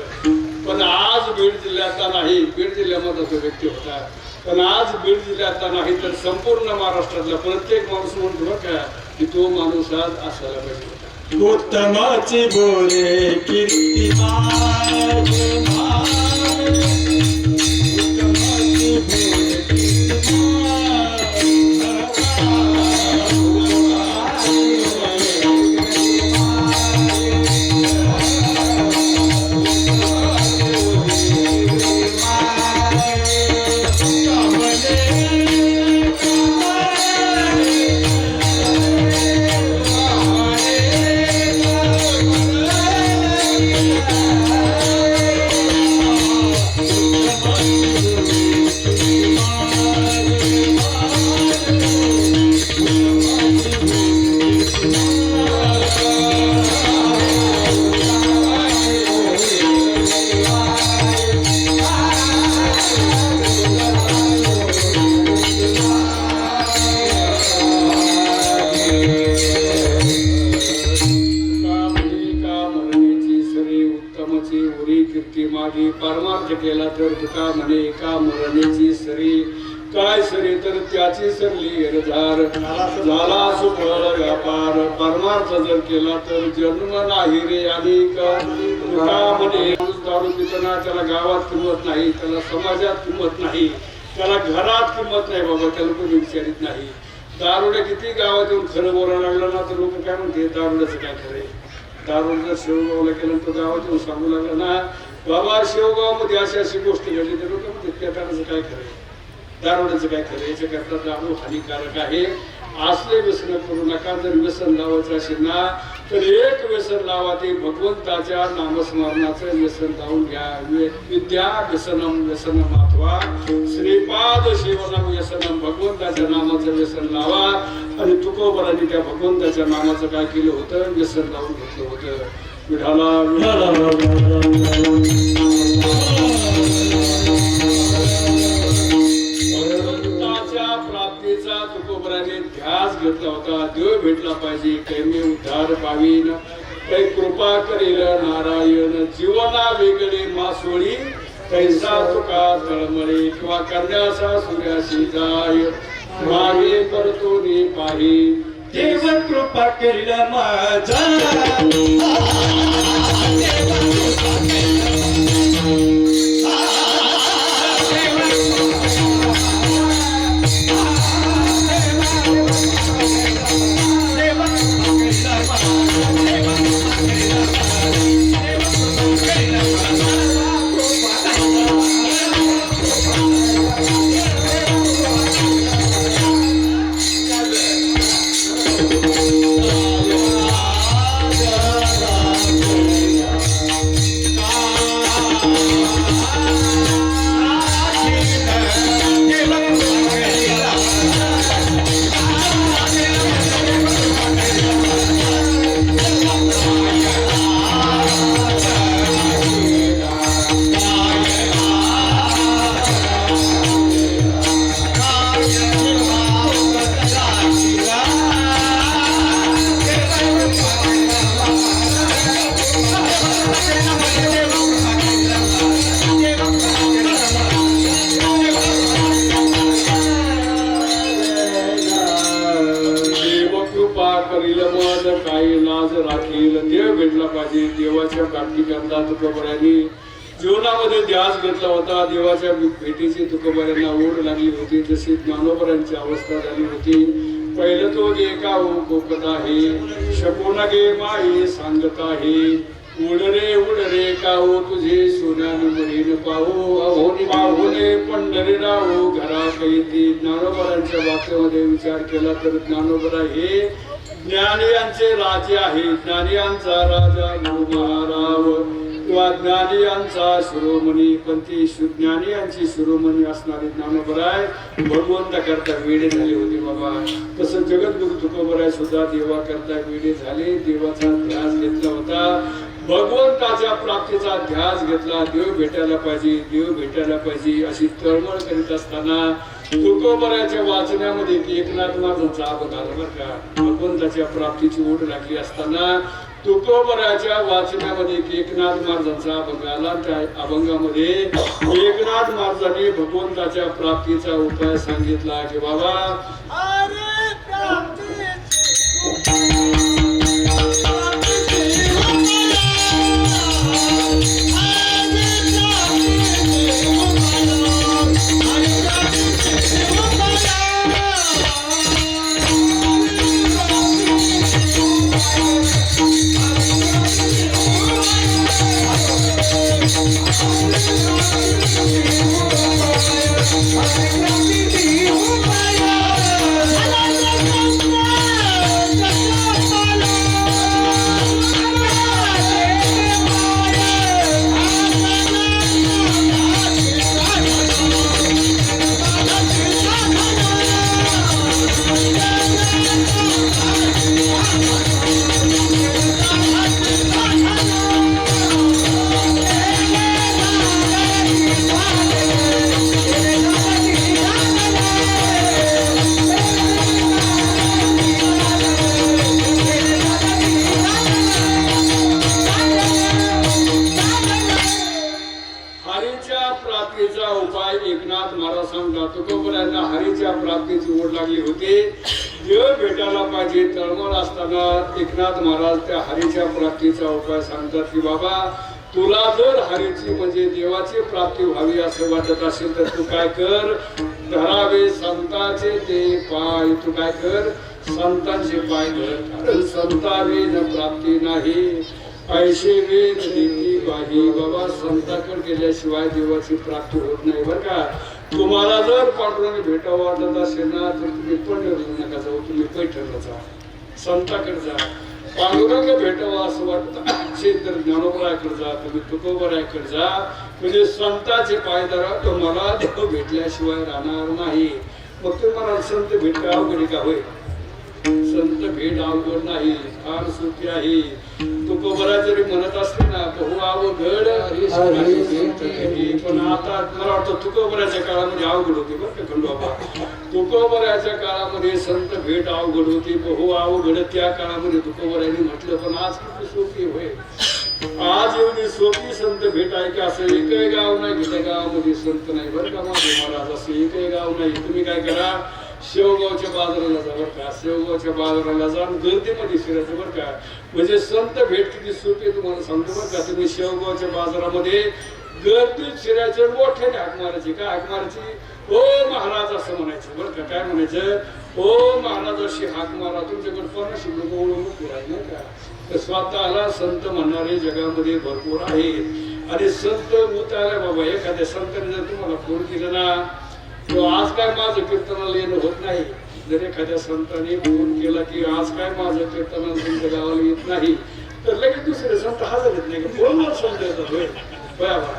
Speaker 1: पण आज बीड जिल्ह्यातला नाही, बीड जिल्ह्यामध्ये तो व्यक्ती होता. पण आज बीड जिल्ह्यातला नाही तर संपूर्ण महाराष्ट्रातला प्रत्येक माणूस म्हणतो बरं का की तो माणूस आज असायला पाहिजे होता.
Speaker 2: उत्तमाची बोले कीर्तिमान कीर्तिमान
Speaker 1: पाठ केला तर तुका म्हणे का मरणेची सरी काय सरी तर त्याची सरली एरधार झाला सुफळ व्यापार परमार्थ जर केला तर जन्म नाही रे अधिक तुका म्हणे माणूस दारू पिताना त्याला गावात किंमत नाही, त्याला समाजात किंमत नाही, त्याला घरात किंमत नाही बाबा, त्याला कोणी विचारित नाही. दारुड्या किती गावात येऊन खरं बोलायला लागलं ना तर लोक काय म्हणते दारुड्याचं काय खरंय. दारुड जर शेवगावला केल्यानंतर गावात येऊन सांगू लागलं ना बाबा शेवगाव मध्ये अशी अशी गोष्ट घडली तर लोक म्हणते त्या दारूचं काय खरंय, दारुड्याचं काय खरं. याच्याकरता दारू हानिकारक आहे. असले व्यसन करू नका. जर व्यसन लावायचं असेल ना तर एक व्यसन लावा, ते भगवंताच्या नामस्मरणाचं व्यसन लावून घ्या. विद्या व्यसनम व्यसनम अथवा श्रीपाद सेवनम व्यसनम, भगवंताच्या नामाचं व्यसन लावा. आणि तुकोबरांनी त्या भगवंताच्या नामाचं काय केलं होतं, व्यसन लावून घेतलं होतं. विठाला प्राप्तीचा तुकोबराने ध्यास घेतला होता. देव भेटला पाहिजे, कैमे उद्धार पावीन, काही कृपा करेल नारायण, जीवना वेगळे मासोळी, कैसा तुका तळमळे, किंवा करण्याचा सूर्याशी जाय, मागे करतो नी पाही,
Speaker 2: देव कृपा केल माझा,
Speaker 1: देव भेटला पाहिजे. देवाच्या प्राप्ती करता तुकोबरांनी जीवनामध्ये ध्यास घेतला होता. देवाच्या भेटीची तुकोबरांना ओढ लागली होती, जशी ज्ञानोबरांची अवस्था झाली होती. पहिलं तो एका कोकत आहे, शकून गे माई सांगत आहे, उड रे काहो तुझे सोन्याने मरीन पाहू, अहोनी पाहुणे पंढरी राहू घरा कैती. ज्ञानोबरांच्या वाक्यामध्ये विचार केला तर ज्ञानोबरा हे ज्ञानियांचे राजे आहे. ज्ञानियांचा राजा महाराव किंवा ज्ञानियांचा शिरोमणी, पण ती ज्ञानियांची शिरोमणी असणारी ज्ञानोबराय भगवंता करता वेडे झाले होते बाबा. तसं जगद्गुरु तुकोबराय सुद्धा देवा करता वेडे झाले. देवाचा ध्यास घेतला होता, भगवंताच्या प्राप्तीचा ध्यास घेतला. देव भेटायला पाहिजे, देव भेटायला पाहिजे अशी तळमळ करीत असताना तुकोबराच्या वाचण्यामध्ये एकनाथ महाराजांचा अभंग आला बरं का. भगवंताच्या प्राप्तीची ओढ लागली असताना तुकोबराच्या वाचण्यामध्ये एकनाथ महाराजांचा अभंग आला. त्या अभंगामध्ये एकनाथ महाराजांनी भगवंताच्या प्राप्तीचा उपाय सांगितला की बाबा बघा तुकोबरायांना हरीच्या प्राप्तीची ओढ लागली होती. देव भेटायला पाहिजे तळमळ असताना एकनाथ महाराज त्या हरीच्या प्राप्तीचा उपाय सांगतात की बाबा तुला जर हरीची म्हणजे देवाची प्राप्ती व्हावी असं वाटत असेल तर तू काय कर, धरावे संतांचे ते पाय. तू काय कर, संतांचे पाय धर. कारण संतावेन प्राप्ती नाही, पैसे वेद देती बाही. बाबा संताकडे गेल्याशिवाय देवाची प्राप्ती होत नाही बरं का. तुम्हाला जर पांडुरंग भेटावं वाटत असेल ना तर तुम्ही पंढरपूर नका जाऊ, तुम्ही पैठणला जा, संताकडे जा. पांडुरंग भेटावा असं वाटत असेल तर ज्ञानोबरायाकडे जा, तुम्ही तुकोबरायाकडे जा. म्हणजे संतांचे पाय धरा, तुम्हाला देव भेटल्याशिवाय राहणार नाही. मग तुम्हाला संत भेट अवघड का होय? संत भेट अवघड नाही, फार सोपी आहे. तुकोबराय जरी म्हणत असते ना बहु अवघड पण आता मला वाटतं तुकोबराच्या काळामध्ये अवघड होती बरं का खंडोबा. तुकोबराच्या काळामध्ये संत भेट अवघड होती, बहु अवघड त्या काळामध्ये तुकोबरायांनी म्हटलं. पण आज किती सोपी होय, आज एवढी सोपी संत भेट आहे की असं एकही गाव नाही की त्या गावामध्ये संत नाही बरं का माझे महाराज. असं एकही गाव नाही. तुम्ही काय करा, शेवगावच्या बाजाराला जा बरं का, शेवगावच्या बाजाराला जा, गर्दीमध्ये फिरायचं बरं का. म्हणजे संत भेट किती सोपी तुम्हाला सांगतो बरं का. तुम्ही शेवगावच्या बाजारामध्ये गर्दीत फिरायचं, मोठ्याने हाक मारायची. काय हाक मारायची? ओ महाराज असं म्हणायचं बरं का. काय म्हणायचं? ओ महाराज अशी हाक मारा. तुमच्याकडे 50 लोक ओळखून फिरायचं नाही का. तर स्वतःला संत म्हणणारे जगामध्ये भरपूर आहेत. आणि संत उतारले बाबा. एखाद्या संताने जर तुम्हाला फोन केला ना, तो आज काय माझं कीर्तनाला येणं होत नाही. जर एखाद्या संतांनी फोन केला की आज काय माझं कीर्तनाला तुमच्या गावाला येत नाही, तर लगेच दुसरे संत हजर येत नाही. फोनवर संत येतात होय बरोबर.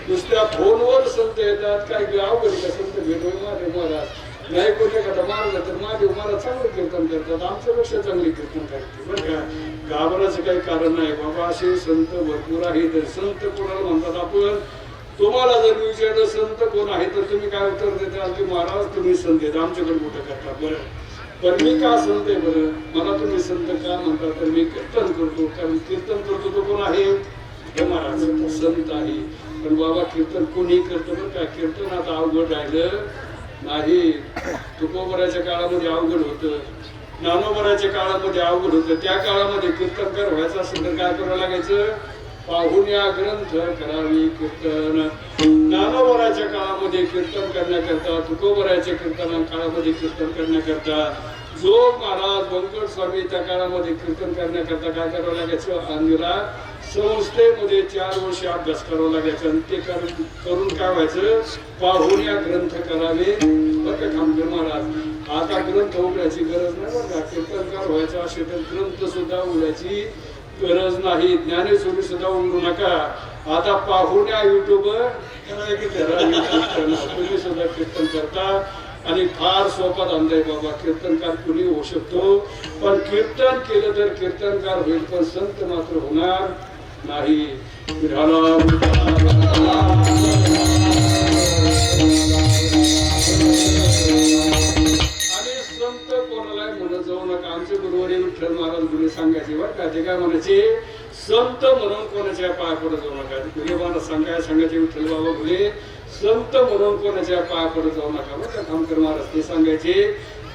Speaker 1: नुसत्या फोनवर संत येतात. काय अवघड का संत भेटोय माझे महाराज. नाही कोणी एखादा मारलं तर माझे मला चांगलं कीर्तन करतात, आमच्यापेक्षा चांगले कीर्तन करते बरं का. घाबरायचं काही कारण नाही बाबा. असे संत भरपूर आहेत. तर संत कोणाला म्हणतात आपण? तुम्हाला जर विचारलं संत कोण आहे तर तुम्ही काय उत्तर देता की महाराज तुम्ही संत आहेत, आमच्याकडे कुठं करता. बरं पण मी का संत आहे बरं? मला तुम्ही संत का म्हणता? तर मी कीर्तन करतो. कारण कीर्तन करतो तो कोण आहे? महाराज संत आहे. पण बाबा कीर्तन कोणी करतं बरं का. कीर्तन आता अवघड राहिलं नाही. तुकोबराच्या काळामध्ये अवघड होतं, ज्ञानोबराच्या काळामध्ये अवघड होतं. त्या काळामध्ये कीर्तनकार व्हायचं असेल तर काय करावं लागायचं? पाहुण्या ग्रंथ करावी कीर्तन. ज्ञानोबराच्या काळामध्ये कीर्तन करण्याकरता, तुकोबराच्या कीर्तन काळामध्ये कीर्तन करण्याकरता, जो महाराज बंकट स्वामी त्या काळामध्ये कीर्तन करण्याकरता काय करावं लागायचं? अंजला संस्थेमध्ये 4 वर्ष अभ्यास करावा लागायचा. आणि ते करून काय व्हायचं? पाहुण्या ग्रंथ करावे बरं का खामकर महाराज. आता ग्रंथ उघडायची गरज नाही बरं का. कीर्तनकार व्हायचं असेल तर ग्रंथ सुद्धा उघडायची गरज नाही. ज्ञानेश्वरी सुद्धा उघडू नका. आता पाहुण्या युट्यूबर तुम्ही सुद्धा कीर्तन करता. आणि फार सोपा धंदा आहे बाबा. कीर्तनकार कुणी होऊ शकतो, पण कीर्तन केलं तर कीर्तनकार होईल, पण संत मात्र होणार नाही. आणि संत कोणाला म्हणत जाऊ नका. आमचे गुरुवारी विठ्ठल महाराज गुरु सांगायचे बरं का. ते काय म्हणायचे? संत म्हणून कोणाच्या पाय पडत जाऊ नका. गुरुबाला सांगायचे विठ्ठल बाबा गुरे, संत म्हणून कोणाच्या पाय पडत जाऊ नका बरं का. खामकर महाराज ते सांगायचे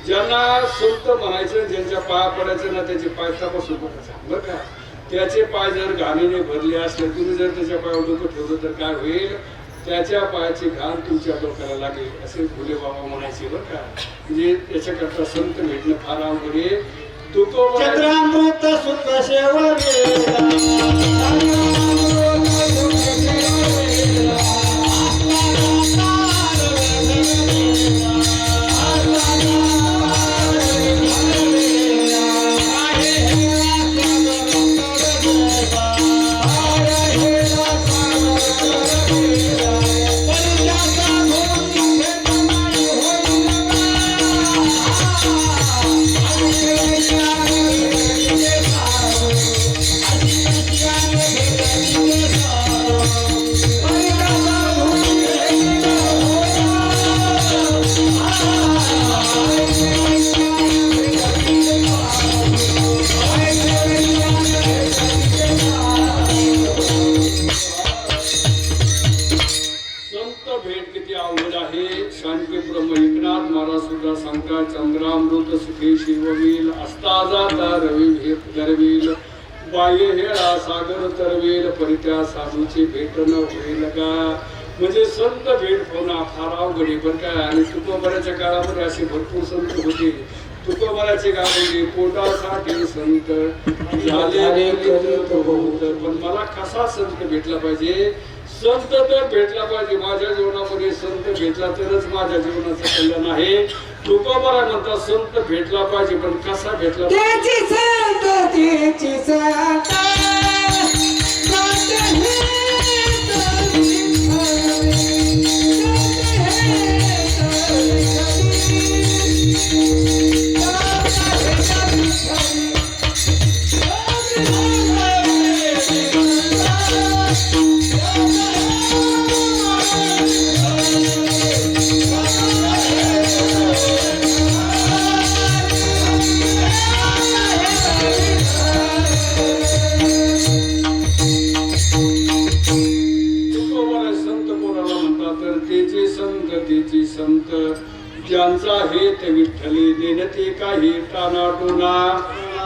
Speaker 1: ज्यांना संत म्हणायचं, ज्यांच्या पाय पडायचं ना त्याचे पाय तपासून पडायचं बरं का. त्याचे पाय जर घाणीने भरले असले, तुम्ही जर त्याच्या पायावर डोकं ठेवलं तर काय होईल? त्याच्या पायाची घाण तुमच्या डोक्याला लागेल असे फुले बाबा म्हणायचे बरं का. म्हणजे त्याच्याकरता संत भेटणं फार अवघड आहे.
Speaker 2: चंद्रामृत सुख सेवा
Speaker 1: एकनाथ महाराज सुद्धा सांगतात चंद्रामृत सुखी शिववील असता जाता रवी गरवील बाह्य हेळा सागर तरवेल परित्या साधूची भेट न होईल का. म्हणजे संत भेट होणं फार अवघड आहे बरं काय. आणि तुकोबाराच्या काळामध्ये असे भरपूर संत होते. तुकोबाराचे गाव म्हणजे पोटासाठी संत झाले बहुत. पण मला कसा संत भेटला पाहिजे. संत तर भेटला पाहिजे माझ्या जीवनामध्ये. संत भेटला तरच माझ्या जीवनाचं कल्याण आहे. तुकोबारा म्हणतात संत भेटला पाहिजे पण कसा भेटला
Speaker 2: त्याची संत त्याची संत
Speaker 1: संत ज्यांचा हेत विठ्ठली नेनते काही टानाटोना.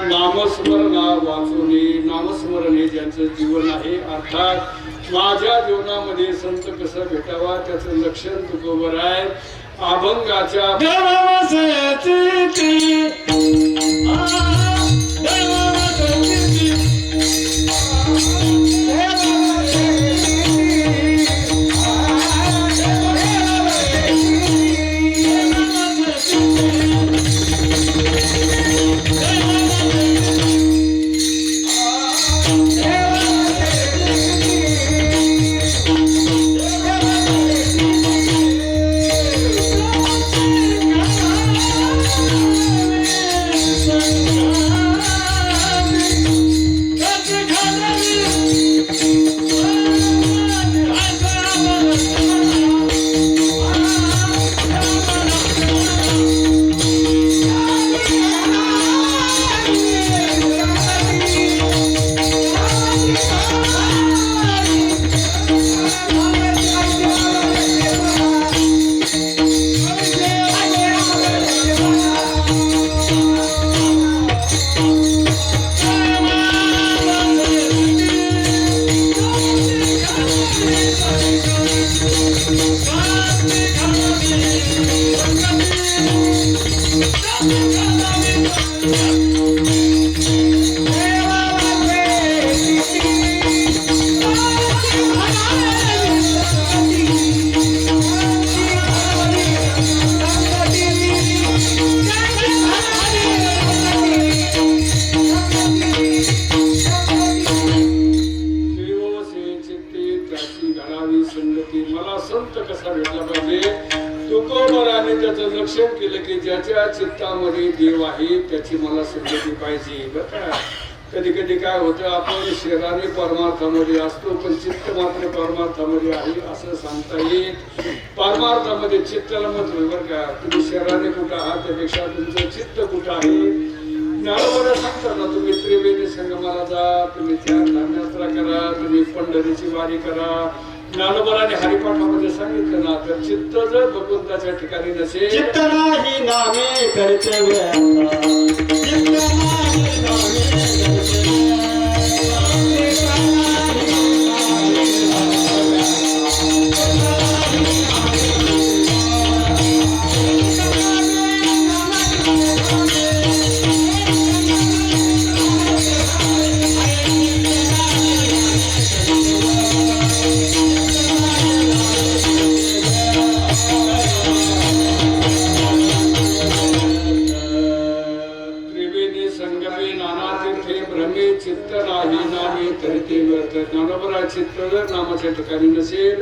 Speaker 1: नामस्मरणा वाचुनी नामस्मरण हे ज्यांचं जीवन आहे. अर्थात माझ्या जीवनामध्ये संत कसं भेटावा त्याचं लक्षण तुकोबर आहे. अभंगाच्या मला संत कसा भेटला पाहिजे. तुकोबाराने त्याचं लक्षण केलं की ज्याच्या चित्तामध्ये देव आहे त्याची मला संगती पाहिजे. बरं का कधी कधी काय होतं आपण शरीराने परमार्थामध्ये असतो पण चित्त मात्र परमार्थामध्ये आहे असं सांगता येईल. परमार्थामध्ये चित्ताला म्हटलं बरं का तुम्ही शरीराने कुठं आहात त्यापेक्षा तुमचं चित्त कुठं आहे. ज्ञानोबा सांगतात ना तुम्ही त्रिवेणी संगमाला जा, तुम्ही ध्यान यात्रा करा, तुम्ही पंढरीची वारी करा. ज्ञानोबाने हरिपाठामध्ये सांगितलं ना तर चित्त जर भगवंताच्या ठिकाणी नसेल
Speaker 2: चित्त नाही नामे कर्तव्य चित्त नाही नामे
Speaker 1: चित्त जर नामाच्या ठिकाणी नसेल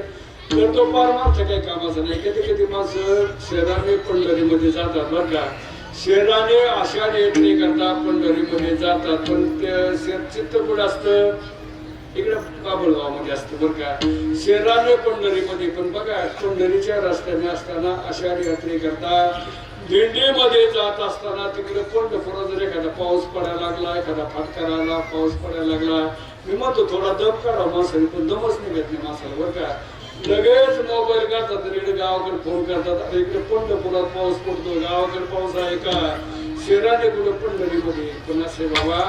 Speaker 1: तर तो परमार्थ काही कामाचा नाही. कधी कधी माणसं शहराने पंढरीमध्ये जातात बरं का. शहराने आषाढी यात्रे करता पंढरीमध्ये जातात पण ते चित्त कुठं असतं इकडे बाबळगावमध्ये असतं बरं का. शहराने पंढरीमध्ये पण बघा पंढरीच्या रस्त्याने असताना आषाढी यात्रे करता दिंडीमध्ये जात असताना तिकडे पंढरपुरात जर एखादा पाऊस पडायला लागला एखादा फटका आला पाऊस पडायला लागला मी म्हणतो थोडा दम काढा माणसाने पण दमच निघत नाही माणसाला बरं का. लगेच मोबाईल करतात, इकडे गावाकडे फोन करतात, अरे इकडे पंढरपुरात पाऊस पडतो, गावाकडे पाऊस आहे का, शहराने कुठे पंढरीमध्ये. पण असे बाबा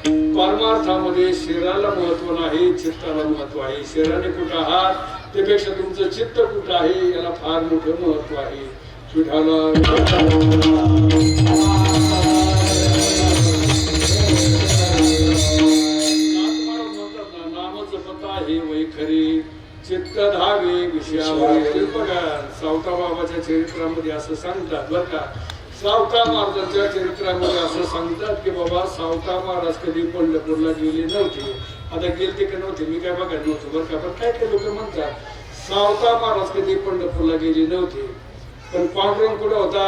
Speaker 1: परमार्थामध्ये शरीराला महत्व नाही, चित्ताला महत्व आहे. शरीराने कुठं आहात त्यापेक्षा तुमचं चित्त कुठं आहे याला फार मोठं महत्व आहे. नामच पता हे वैखरी चित्त धावे विषयावर. बघा सावता बाबाच्या चरित्रामध्ये असं सांगतात बरं का, सावता महाराजांच्या चरित्रामध्ये असं सांगतात की बाबा सावता महाराज कधी पंढरपूरला गेले नव्हते. आता गेलते का नव्हते मी काय बघायला नव्हतं बरं का, पण काय काय लोक म्हणतात सावता महाराज कधी पंढरपूरला गेले नव्हते. पण पांडुरंग कुठं होता,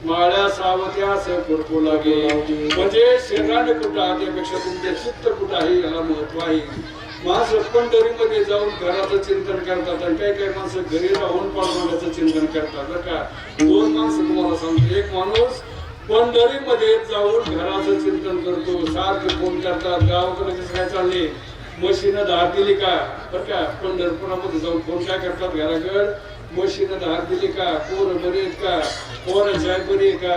Speaker 1: माळ्या सावत्या कुरकुला गेले. म्हणजे शरीराने कुठं त्यापेक्षा तुमचे चित्त कुठं आहे याला महत्व आहे. माणसं पंढरीमध्ये जाऊन घराचं चिंतन करतात आणि काही काही माणसं घरी राहून पांडुरंगाचं चिंतन करतात बरं का. दोन माणसं तुम्हाला सांगतो, एक माणूस पंढरीमध्ये जाऊन घराचं चिंतन करतो, सारखे फोन करतात, गावाकडे कसं काय चालले, म्हशीनं धार दिली का बरं का. पंढरपुरामध्ये जाऊन फोन काय करतात घराकडे, म्हशीनं धार दिली का, पोरं बरी आहेत का, पोरांची आई बरी आहे का.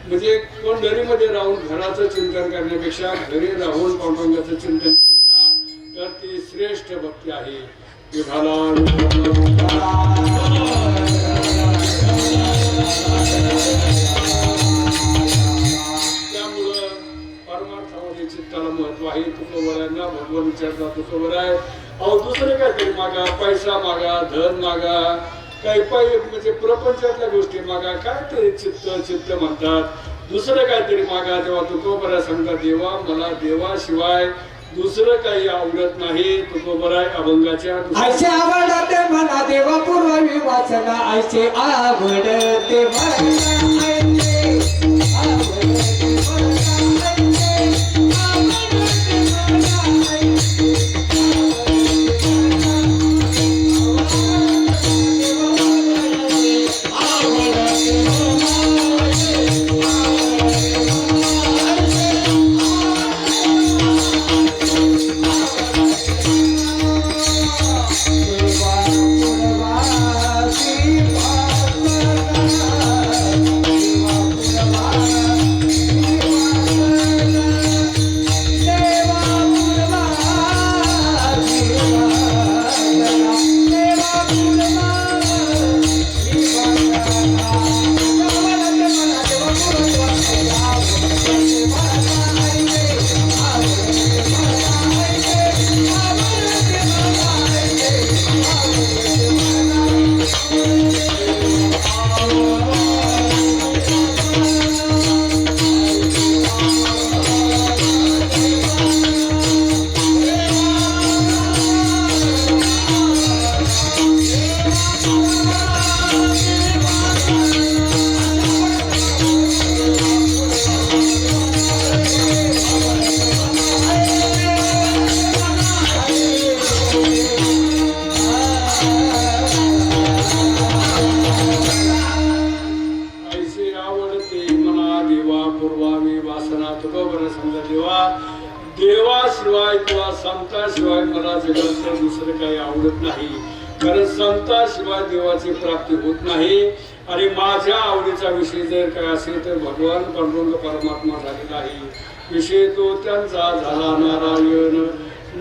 Speaker 1: म्हणजे पंढरीमध्ये राहून घराचं चिंतन करण्यापेक्षा घरी राहून पांडुरंगाचं चिंतन तर ती श्रेष्ठ भक्ती आहे. त्यामुळं परमार्थामध्ये चित्ताला महत्व आहे. तुकोबरायांना भगवान विचारता तुकोबराय अहो दुसरे काहीतरी मागा, पैसा मागा, धन मागा, काही म्हणजे प्रपंचातल्या गोष्टी मागा, काय ते चित्त चित्त म्हणतात, दुसरं काहीतरी मागा. तेव्हा तुकोबराय सांगतात देवा मला देवाशिवाय दुसरं काही आवडत नाही. तुकोबराय अभंगाच्या
Speaker 2: ऐसे आवडते मला देवा पूर्वी वाचना, ऐसे आवडते मला, ऐसे आवडते
Speaker 1: देवाशिवाय किंवा संताशिवाय मला जगात दुसरं काही आवडत नाही. कारण संताशिवाय देवाची प्राप्ती होत नाही. आणि माझ्या आवडीचा विषय जर काय असेल तर भगवान पांडुरंग परमात्मा झालेला आहे. विषय तो त्यांचा झाला नारायण,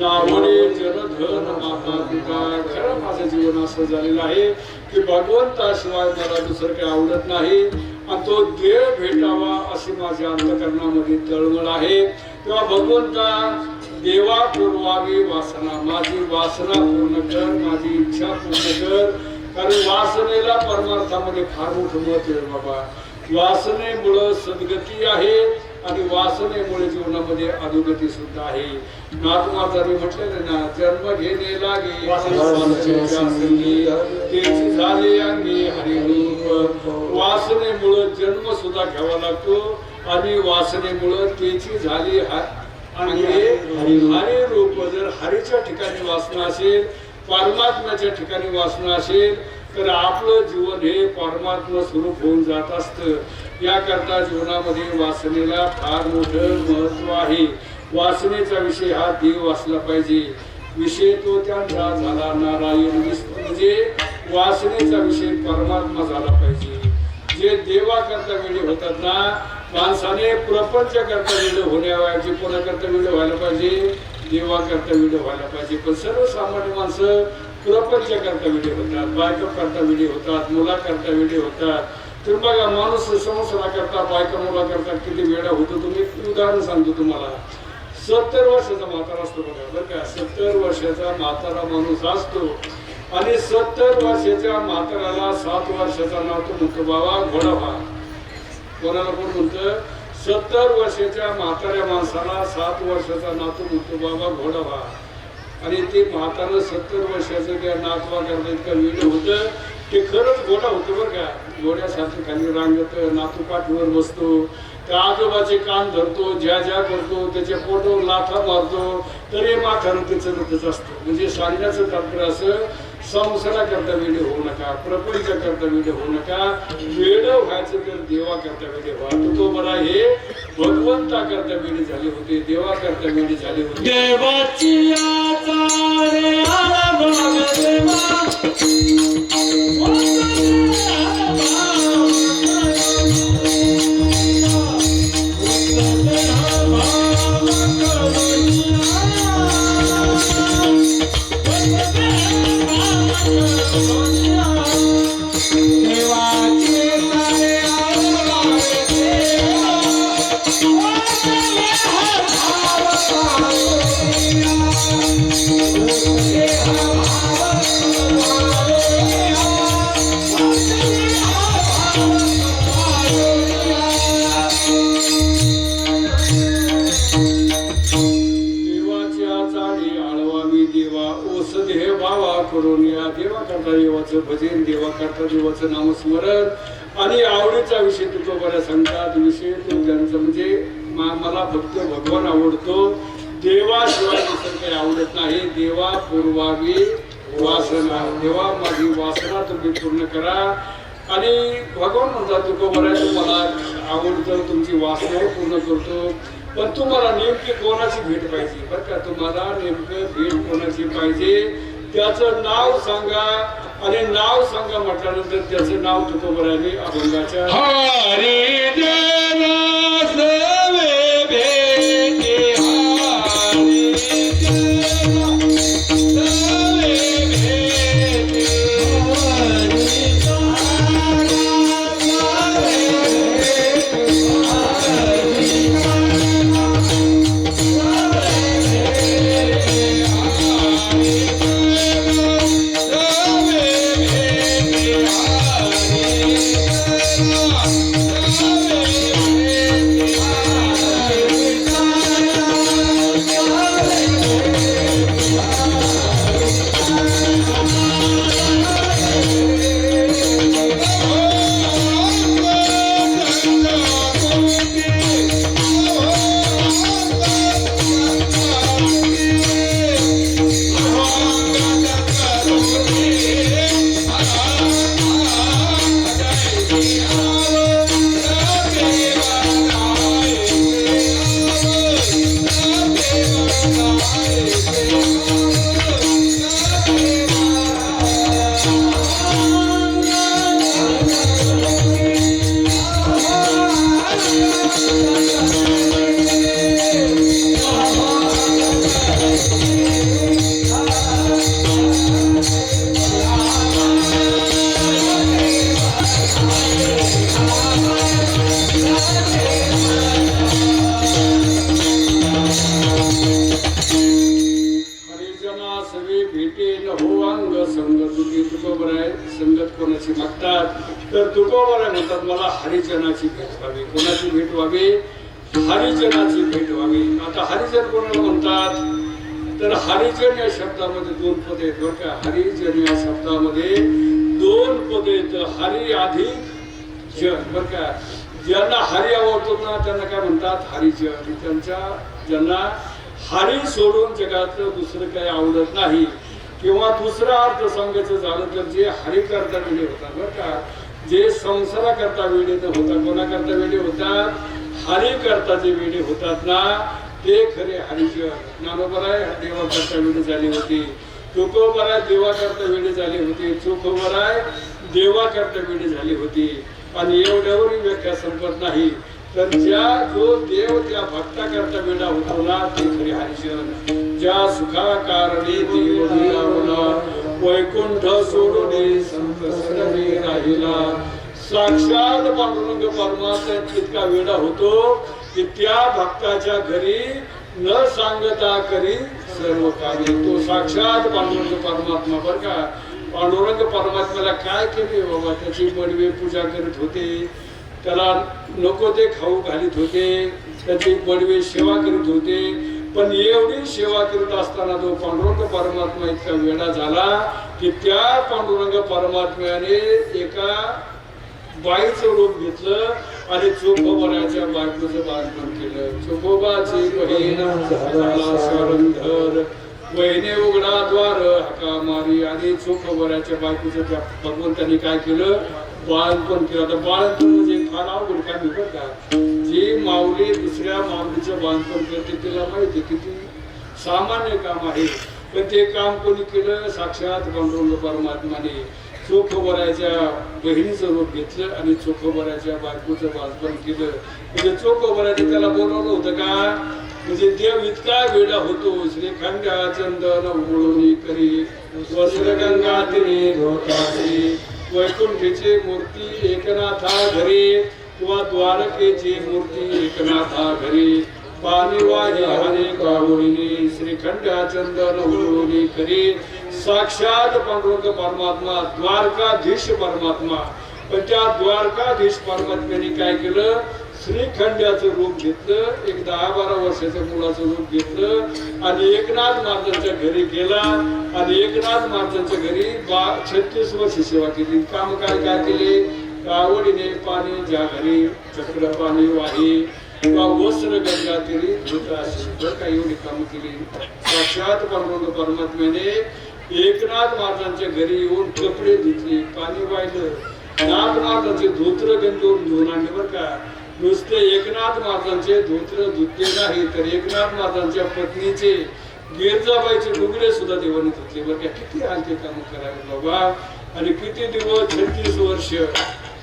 Speaker 1: नावडे जनधन माता पिता. खरं माझं जीवन असं झालेलं आहे की भगवंताशिवाय मला दुसरं काही आवडत नाही आणि तो देव भेटावा अशी माझ्या अंतकरणामध्ये तळमळ आहे. तेव्हा भगवंता देवा पूर्वावी वासना, माझी वासना पूर्ण कर, माझी इच्छा पूर्ण कर. कारण वासनेला परमार्थामध्ये फार मोठं महत्व आहे बाबा. वासनेमुळं सद्गती आहे आणि वासनेमुळे जीवनामध्ये अधोगती सुद्धा आहे. नाथमातांनी म्हटलेलं ना, जन्म घेणे लागे त्याची झाले अंगी हरिरूप. वासनेमुळं जन्म सुद्धा घ्यावा लागतो आणि वासनेमुळं त्याची झाली अंगी हरिरूप. जर हरीच्या ठिकाणी वासना असेल, परमात्म्याच्या ठिकाणी वासना असेल तर आपलं जीवन हे परमात्मा स्वरूप होऊन जात असतं. याकरता जीवनामध्ये वासनेला फार मोठं महत्व आहे. वासनेचा विषय हा देव असला पाहिजे. विषय तो त्यांचा झाला नारायण विष्णू, म्हणजे वासनेचा विषय परमात्मा झाला पाहिजे. जे देवा करता वेळी होतात ना, माणसाने प्रपंच करता वेळ होण्याऐवजी कोणाकरता वेळ व्हायला पाहिजे, देवा करता वेळ व्हायला पाहिजे. पण सर्वसामान्य माणसं प्रपंच करता वेळी होतात, बायका करता वेळी होतात, मुला करता वेळी होतात. तर बघा, माणूस संसारा करता, बायका मुला करता किती वेळा होतो. तुम्ही एक उदाहरण सांगतो तुम्हाला. 70 वर्षाचा म्हातारा असतो बघा, बरं का, 70 वर्षाचा म्हातारा माणूस असतो आणि 70 वर्षाच्या म्हाताऱ्याला 7 वर्षाचा नाव तो म्हणतो बाबा घोडा व्हा. कोणाला कोण म्हणतं? 70 वर्षाच्या म्हाताऱ्या माणसाला 7 वर्षाचा नातू म्हणतो बाबा घोडा व्हा. आणि ते म्हातारं 70 वर्षाचं त्या नातवा करता इतकं वेळ होतं, ते खरंच घोडा होतं बरं का. घोड्यासारखं खाली रांगत, नातू पाठीवर बसतो, त्या आजोबाचे कान धरतो, ज्या ज्या करतो, त्याच्या पोटावर लाथा मारतो, तरी म्हातारं ते चलतच असतं. म्हणजे सांगण्याचं तात्पर्य असं, संसारा करता वेळ होऊ नका, प्रपंच करता वेळ होऊ नका. वेळ व्हायचं तर देवा करता वेळ व्हा. तो बरा हे भगवंता करता वेळ झाले होते, देवा करता वेळ झाले होते.
Speaker 2: देवाची आचारे आला बघ देवा,
Speaker 1: करून या देवा करता देवाचं भजन, देवा करता देवाचं नामस्मरण. आणि आवडीचा विषय तो बऱ्या सांगतात. विषय तो त्यांचा म्हणजे मला फक्त भगवान आवडतो, देवाशिवाय दुसरं काही आवडत नाही. देवा पूर्वावी वासना, देवा माझी वासना तुम्ही पूर्ण करा. आणि भगवान म्हणतात तुको बऱ्या तुम्हाला आवडतं, तुमची वासना पूर्ण करतो. पण तुम्हाला नेमकी कोणाची भेट पाहिजे बरं का, तुम्हाला नेमकं भेट कोणाची पाहिजे त्याचं नाव सांगा. आणि नाव सांगा म्हटल्यानंतर त्याचं नाव तुकोबराने अभंगाच्या
Speaker 2: हरी जन सवे भेटे, हरी जन सवे भेटे, हरी
Speaker 1: कोणाची मागतात तर तुकोबरा म्हणतात मला हरिजनाची भेट व्हावी. कोणाची भेट व्हावी? हरिजनाची भेट व्हावी. आता हरिजन कोणाला म्हणतात तर हरिजन या शब्दामध्ये 2 पदे आहेत बरं का. हरिजन या शब्दामध्ये 2 पदे आहेत. हरी अधिक जन बरं का. ज्यांना हरी आवडतो ना त्यांना काय म्हणतात हरिजन. त्यांच्या ज्यांना हरी सोडून जगात दुसरं काही आवडत नाही. किंवा दुसरा अर्थ सांगायचं झालं तर जे हरी करता वेळी होतात बरं का, जे संसारा करता वेळी न होता कोणा करता वेळी होतात हरी करता जे वेळी होतात ना ते खरे हरिजन. ज्ञानोबराय देवाकरता वेळ झाली होती, तुकोबराय देवाकरता वेळ झाली होती, चोखोबराय देवाकरता वेळ झाली होती. आणि एवढ्यावरही व्याख्या संपत नाही. तर जो देव त्या भक्ताकरता वेडा होतो ना ते खरे हरिजन. ज्या सुखा कारणी देव मिळावला, वैकुंठ सोडून संत सरणी राहिला. साक्षात पांडुरंग परमात्मा इतका वेडा होतो की त्या भक्ताच्या घरी न सांगता करी सर्व कार्य. तो साक्षात पांडुरंग परमात्मा बर का. पांडुरंग परमात्म्याला काय केले बाबा, त्याची बडवे पूजा करीत होते, त्याला नको ते खाऊ घालीत होते, त्याची बडवे सेवा करीत होते. पण एवढी सेवा करीत असताना तो पांडुरंग परमात्मा इतका वेडा झाला की त्या पांडुरंग परमात्म्याने एका बाईचं रूप घेतलं आणि चोखोबराच्या बायकोचं बांधण केलं. चोखोबाची बहीण झाला शरणधर, वहिने उघडा द्वार हाका मारी. आणि चोखोबराच्या बायकोचं त्या भगवंतांनी काय केलं, बाळपण केलं. आता बाळपण म्हणजे फार अवघड काम बरं का. जी माऊली दुसऱ्या माऊलीचं बाळपण करते तिला माहिती किती सामान्य काम आहे, पण ते काम कोणी केलं, साक्षात पांडुरंग परमात्माने. चोखोबराच्या बहिणीचं रूप घेतलं आणि चोखोबराच्या बायकोचं बाळपण केलं. म्हणजे चोखोबराने त्याला बोलवलं होतं का, म्हणजे देव इतका वेडा होतो. श्रीखंडा चंदन उमळून करी, वज्रगंगा तिने धोतासी, वैकुंठीची मूर्ती एकनाथा घरी, किंवा द्वारकेची मूर्ती एकनाथा घरी. पाणी वाही हरे कावळीने, श्रीखंडा चंदन उमळून करी. साक्षात पांडुरंग परमात्मा, द्वारकाधीश परमात्मा. पण त्या द्वारकाधीश परमात्म्याने काय केलं, श्रीखंड्याचं रूप घेतलं, एक 10-12 वर्षाच्या मुलाचं रूप घेतलं आणि एकनाथ महाराजांच्या घरी गेला. आणि एकनाथ महाराजांच्या घरी 36 वर्ष सेवा केली. काम काय काय केले, कावडीने पाणी ज्या घरी, चक्र पाणी वाही, किंवा वस्त्र गंगा तिरी धुतासी, बरं का एवढी कामं केली. साक्षात पांडुरंग परमात्म्याने एकनाथ महाराजांच्या घरी येऊन कपडे धुतले, पाणी वाहिलं. नाथ महाराजांचे धोत्र गंगेवरून धुवून आणले बरं का. नुसते एकनाथ महाराजांचे धोत्र धुतले नाही तर एकनाथ महाराजांच्या पत्नीचे गिरजाबाईचे डुगरे सुद्धा देवाने धुतले बरं का. किती हलके काम करावे बाबा. आणि किती दिवस, 36 वर्ष.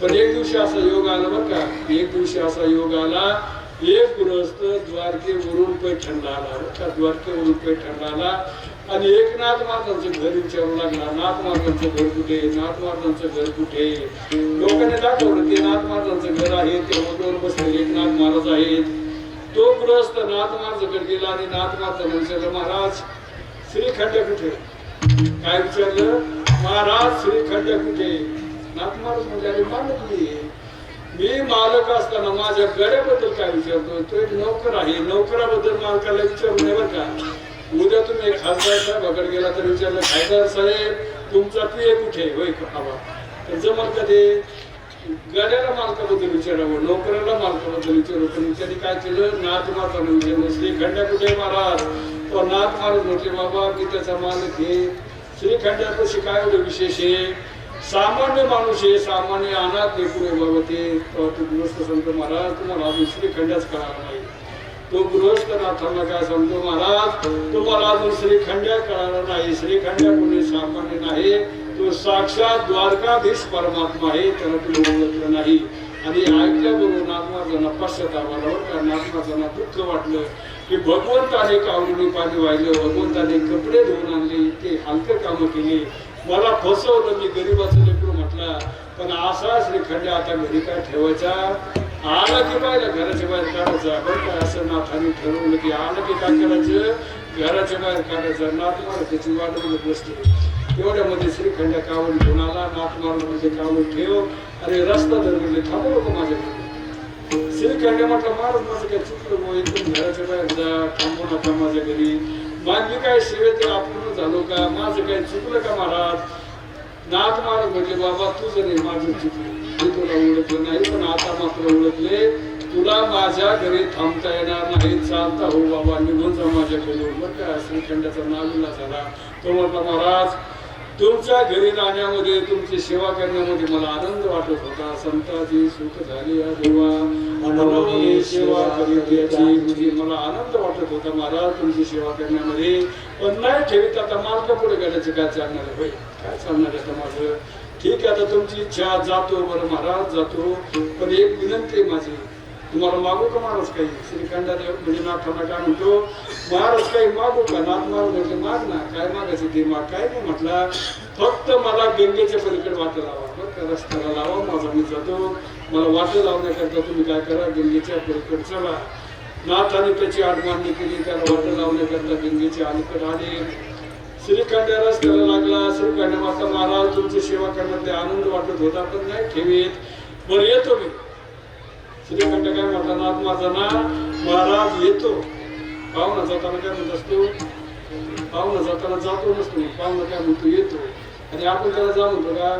Speaker 1: पण एक दिवशी असा योग आला बरं का, एक दिवशी असा योग आला, एक गृहस्थ द्वारकेवरून पैठणला आला बरं का, द्वारकेवरून पैठणला आला. आणि एकनाथ महाराजांचं घर विचारू लागला, नाथ महाराजांचं घर कुठे, नाथ महाराजांचं घर कुठे. लोकांनी दाखवलं ते नाथ महाराजांचं घर आहे, ते वगैरे बसले एकनाथ महाराज आहेत. तो गृहस्थ नाथ महाराजांकडे गेला आणि नाथ महाराजांना विचारलं, महाराज श्रीखंड कुठे. काय विचारलं, महाराज श्रीखंड कुठे. नाथ महाराज म्हणजे अरे मालक मी मालक असताना माझ्या गड्याबद्दल काय विचारतो, तो एक नोकर आहे, नोकराबद्दल मालकाला विचारू नये बरं का. उद्या तुम्ही एक खासदार साहेबाकडे गेला तर विचारलं, खासदार साहेब तुमचा पिये कुठे होय हवा, तर जमल का ते. गड्याला मालकाबद्दल विचारावं, नोकराला मालकाबद्दल विचारू. पण त्यांनी काय केलं, नाथ महाराजांना विचारलं, श्रीखंड कुठे महाराज. तर नाथ महाराज म्हटले, बाबा मी त्याचा मालक आहे. श्रीखंडापाशी काय एवढं विशेष आहे, सामान्य माणूस आहे, सामान्य अनाथ लेकरू बाबा ते. तो गृहस्थ सांगतो, महाराज तुम्हाला अजून श्रीखंडच कळाला नाही. तो गृहस्थ नाथांना काय सांगतो, महाराज तुम्हाला अजून श्रीखंड्या कळाला नाही. श्रीखंड्या कोणी सामान्य नाही, तो साक्षात द्वारकाधीश परमात्मा आहे, त्याला तुम्ही ओळखलं नाही. आणि ऐकल्याबरोबर नाथ महाराजांना पश्चाताप आला बरं का. नाथ महाराजांना दुःख वाटलं की भगवंताने कावडीने पाणी वाहिलं, भगवंताने कपडे धुवून आणले, ते हलके कामं केली, मला फसवलं, मी गरीबाचं लेकरू म्हटला. पण असा श्रीखंड आता घरी काय ठेवायचा, आला की पाहिला घराच्या बाहेर काढायचा बरं का. असं नाथाने ठरवलं की आलं की काय करायचं, घराच्या बाहेर काढायचं. नाथ महाराज त्याची वाट बघत बसले. एवढ्यामध्ये श्रीखंड कावड घेऊन आला. नाथ महाराज म्हणजे कावड ठेव, अरे रस्ता धरले, थांबू नको माझ्याकडे. श्रीखंड म्हटलं, महाराज माझं काय चुकलं, इथून घराच्या बाहेर जा, थांबू नका माझ्या घरी. माझी काय सेवेत आपण झालो का, माझं काय चुकलं का महाराज. नाथ महाराज म्हटले, बाबा तुझं नाही माझं चुकलं, मी तुला ओळखलं नाही, पण आता मात्र ओळखले. तुला माझ्या घरी थांबता येणार नाही, चालता हो बाबा, निघून जा माझ्याकडून बरं का. श्रीखंडाचा नाविला झाला. तो म्हटला, महाराज तुमच्या घरी राहण्यामध्ये तुमची सेवा करण्यामध्ये मला आनंद वाटत होता. संताची सुख झाली या देवा, मनोमनी सेवा करीत याची म्हणजे मला आनंद वाटत होता महाराज तुमची सेवा करण्यामध्ये. पण नाही ठेवीत आता मार्ग पुढे गेल्याचं काय चालणार आहे भाई, काय चालणार आहे आता माझं. ठीक आहे आता तुमची इच्छा, जातो बरं महाराज जातो. पण एक विनंती आहे माझी, तुम्हाला मागू का महाराज काही. श्रीखंडादेव म्हणजे नाथांना काय म्हणतो, महाराज काही मागू का. नाथ महाराज म्हटले माग ना, काय मागायचं ते माग. काय नाही म्हटलं, फक्त मला गंगेच्या पलीकडे वाटं लावा बरं का, रस्त्याला लावा माझा मी जातो. मला वाटं लावण्याकरता तुम्ही काय करा, गंगेच्या पलीकडे चला. नाथाने त्याची आडमांडणी केली, त्याला वाटं लावण्याकरता गंगेच्या अलीकडे आले. श्रीखंड रस्त्याला लागला. श्रीखंड माता महाराज तुमची सेवा करण्यात आनंद वाटत होता, पण नाही ठेवीत. बरं येतो मी. श्रीखंड काय म्हटला, नाथ माझा ना महाराज येतो. पाहुणा जाताना काय म्हणत असतो, पाहुणा जाताना जातो नसतो, पाहुणा काय म्हणतो येतो. आणि आपण त्याला जा म्हणतो का.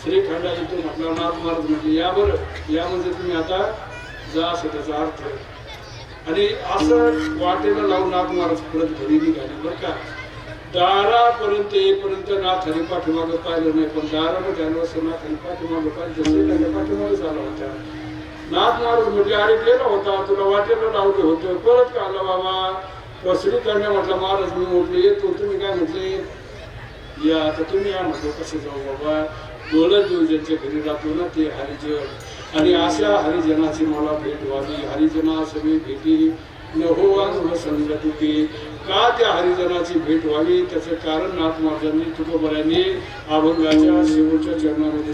Speaker 1: श्रीखंडा येतो म्हटला. नाथ महाराज म्हटले या बरं, या म्हणजे तुम्ही आता जा, असं त्याचा अर्थ. आणि असं वाटेला लावून नाथ महाराज परत घरी निघाले बरं का. दारापर्यंत येईपर्यंत नाथ हरी पाठीमागं पाहिलं नाही, पण दारामध्ये आलो असं नाथ हरी पाठीमागं पाहिलं, श्रीखंड पाठीमागे झाला होता. नाथ महाराज म्हणजे अरे गेला होता, तुला वाटेला लावलं होतं, परत का आला बाबा. श्रीखंड म्हटलं महाराज मी म्हटलं येतो. तुम्ही काय म्हटले, या आता तुम्ही या म्हटलं. कसं जाऊ बाबा, 12 दिवस ज्यांच्या घरी राहतो ना ते हरिजन. आणि अशा हरिजनाची मला भेट व्हावी. हरिजना सगळी भेटी न हो संगती का, त्या हरिजनाची भेट व्हावी त्याचं कारण नाथ महाराजांनी तुकोबऱ्यांनी अभंगाच्या शेवटच्या चरणामध्ये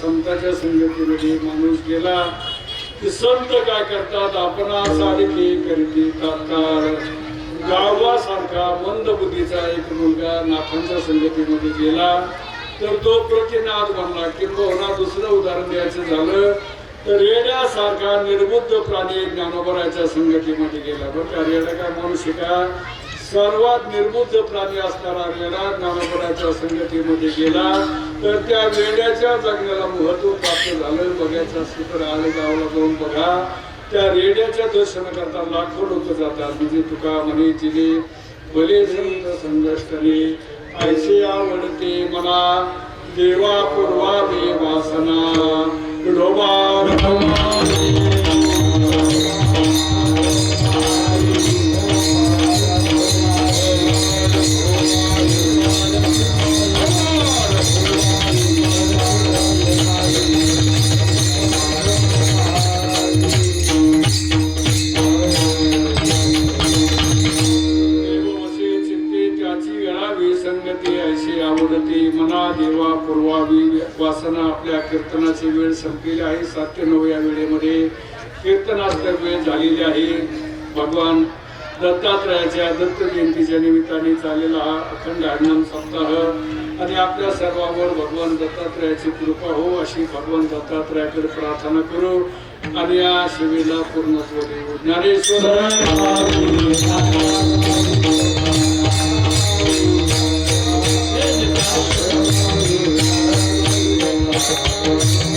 Speaker 1: संतांच्या संगतीमध्ये माणूस गेला की संत काय करतात, आपणासारखी करीती तात्काळ. गावासारखा मंद बुद्धीचा एक मुलगा नाथांच्या संगतीमध्ये गेला तर तो प्रतिनाद बनला. किंबहुना दुसरं उदाहरण द्यायचं झालं तर रेड्यासारखा निर्बुद्ध प्राणी ज्ञानोबराच्या संगतीमध्ये गेला. बरं का, रेडा काय मनुष्य का, सर्वात निर्बुद्ध प्राणी असणारा रेडा ज्ञानोबराच्या संगतीमध्ये गेला तर त्या रेड्याच्या जगण्याला महत्व प्राप्त झालं. बघायचं असेल तर आले गावाला जाऊन बघा, त्या रेड्याच्या दर्शन करता लाखो लोक जातात. म्हणजे तुका म्हणे जिने भले संत संघर्षले ऐसे आवडते मला देवा पूर्वावे वासना विठोबा. मना देवा पूर्वावी वासना. आपल्या कीर्तनाची वेळ संपलेली आहे. 7 ते 9 या वेळेमध्ये कीर्तनास्तर वेळ झालेली आहे. भगवान दत्तात्रयाच्या दत्त जयंतीच्या निमित्ताने चाललेला हा अखंड हरिनाम सप्ताह आणि आपल्या सर्वांवर भगवान दत्तात्रयाची कृपा हो अशी भगवान दत्तात्रयाकडे प्रार्थना करू आणि या सेवेला पूर्णत्व देऊ. Dnyaneshwar Thank you.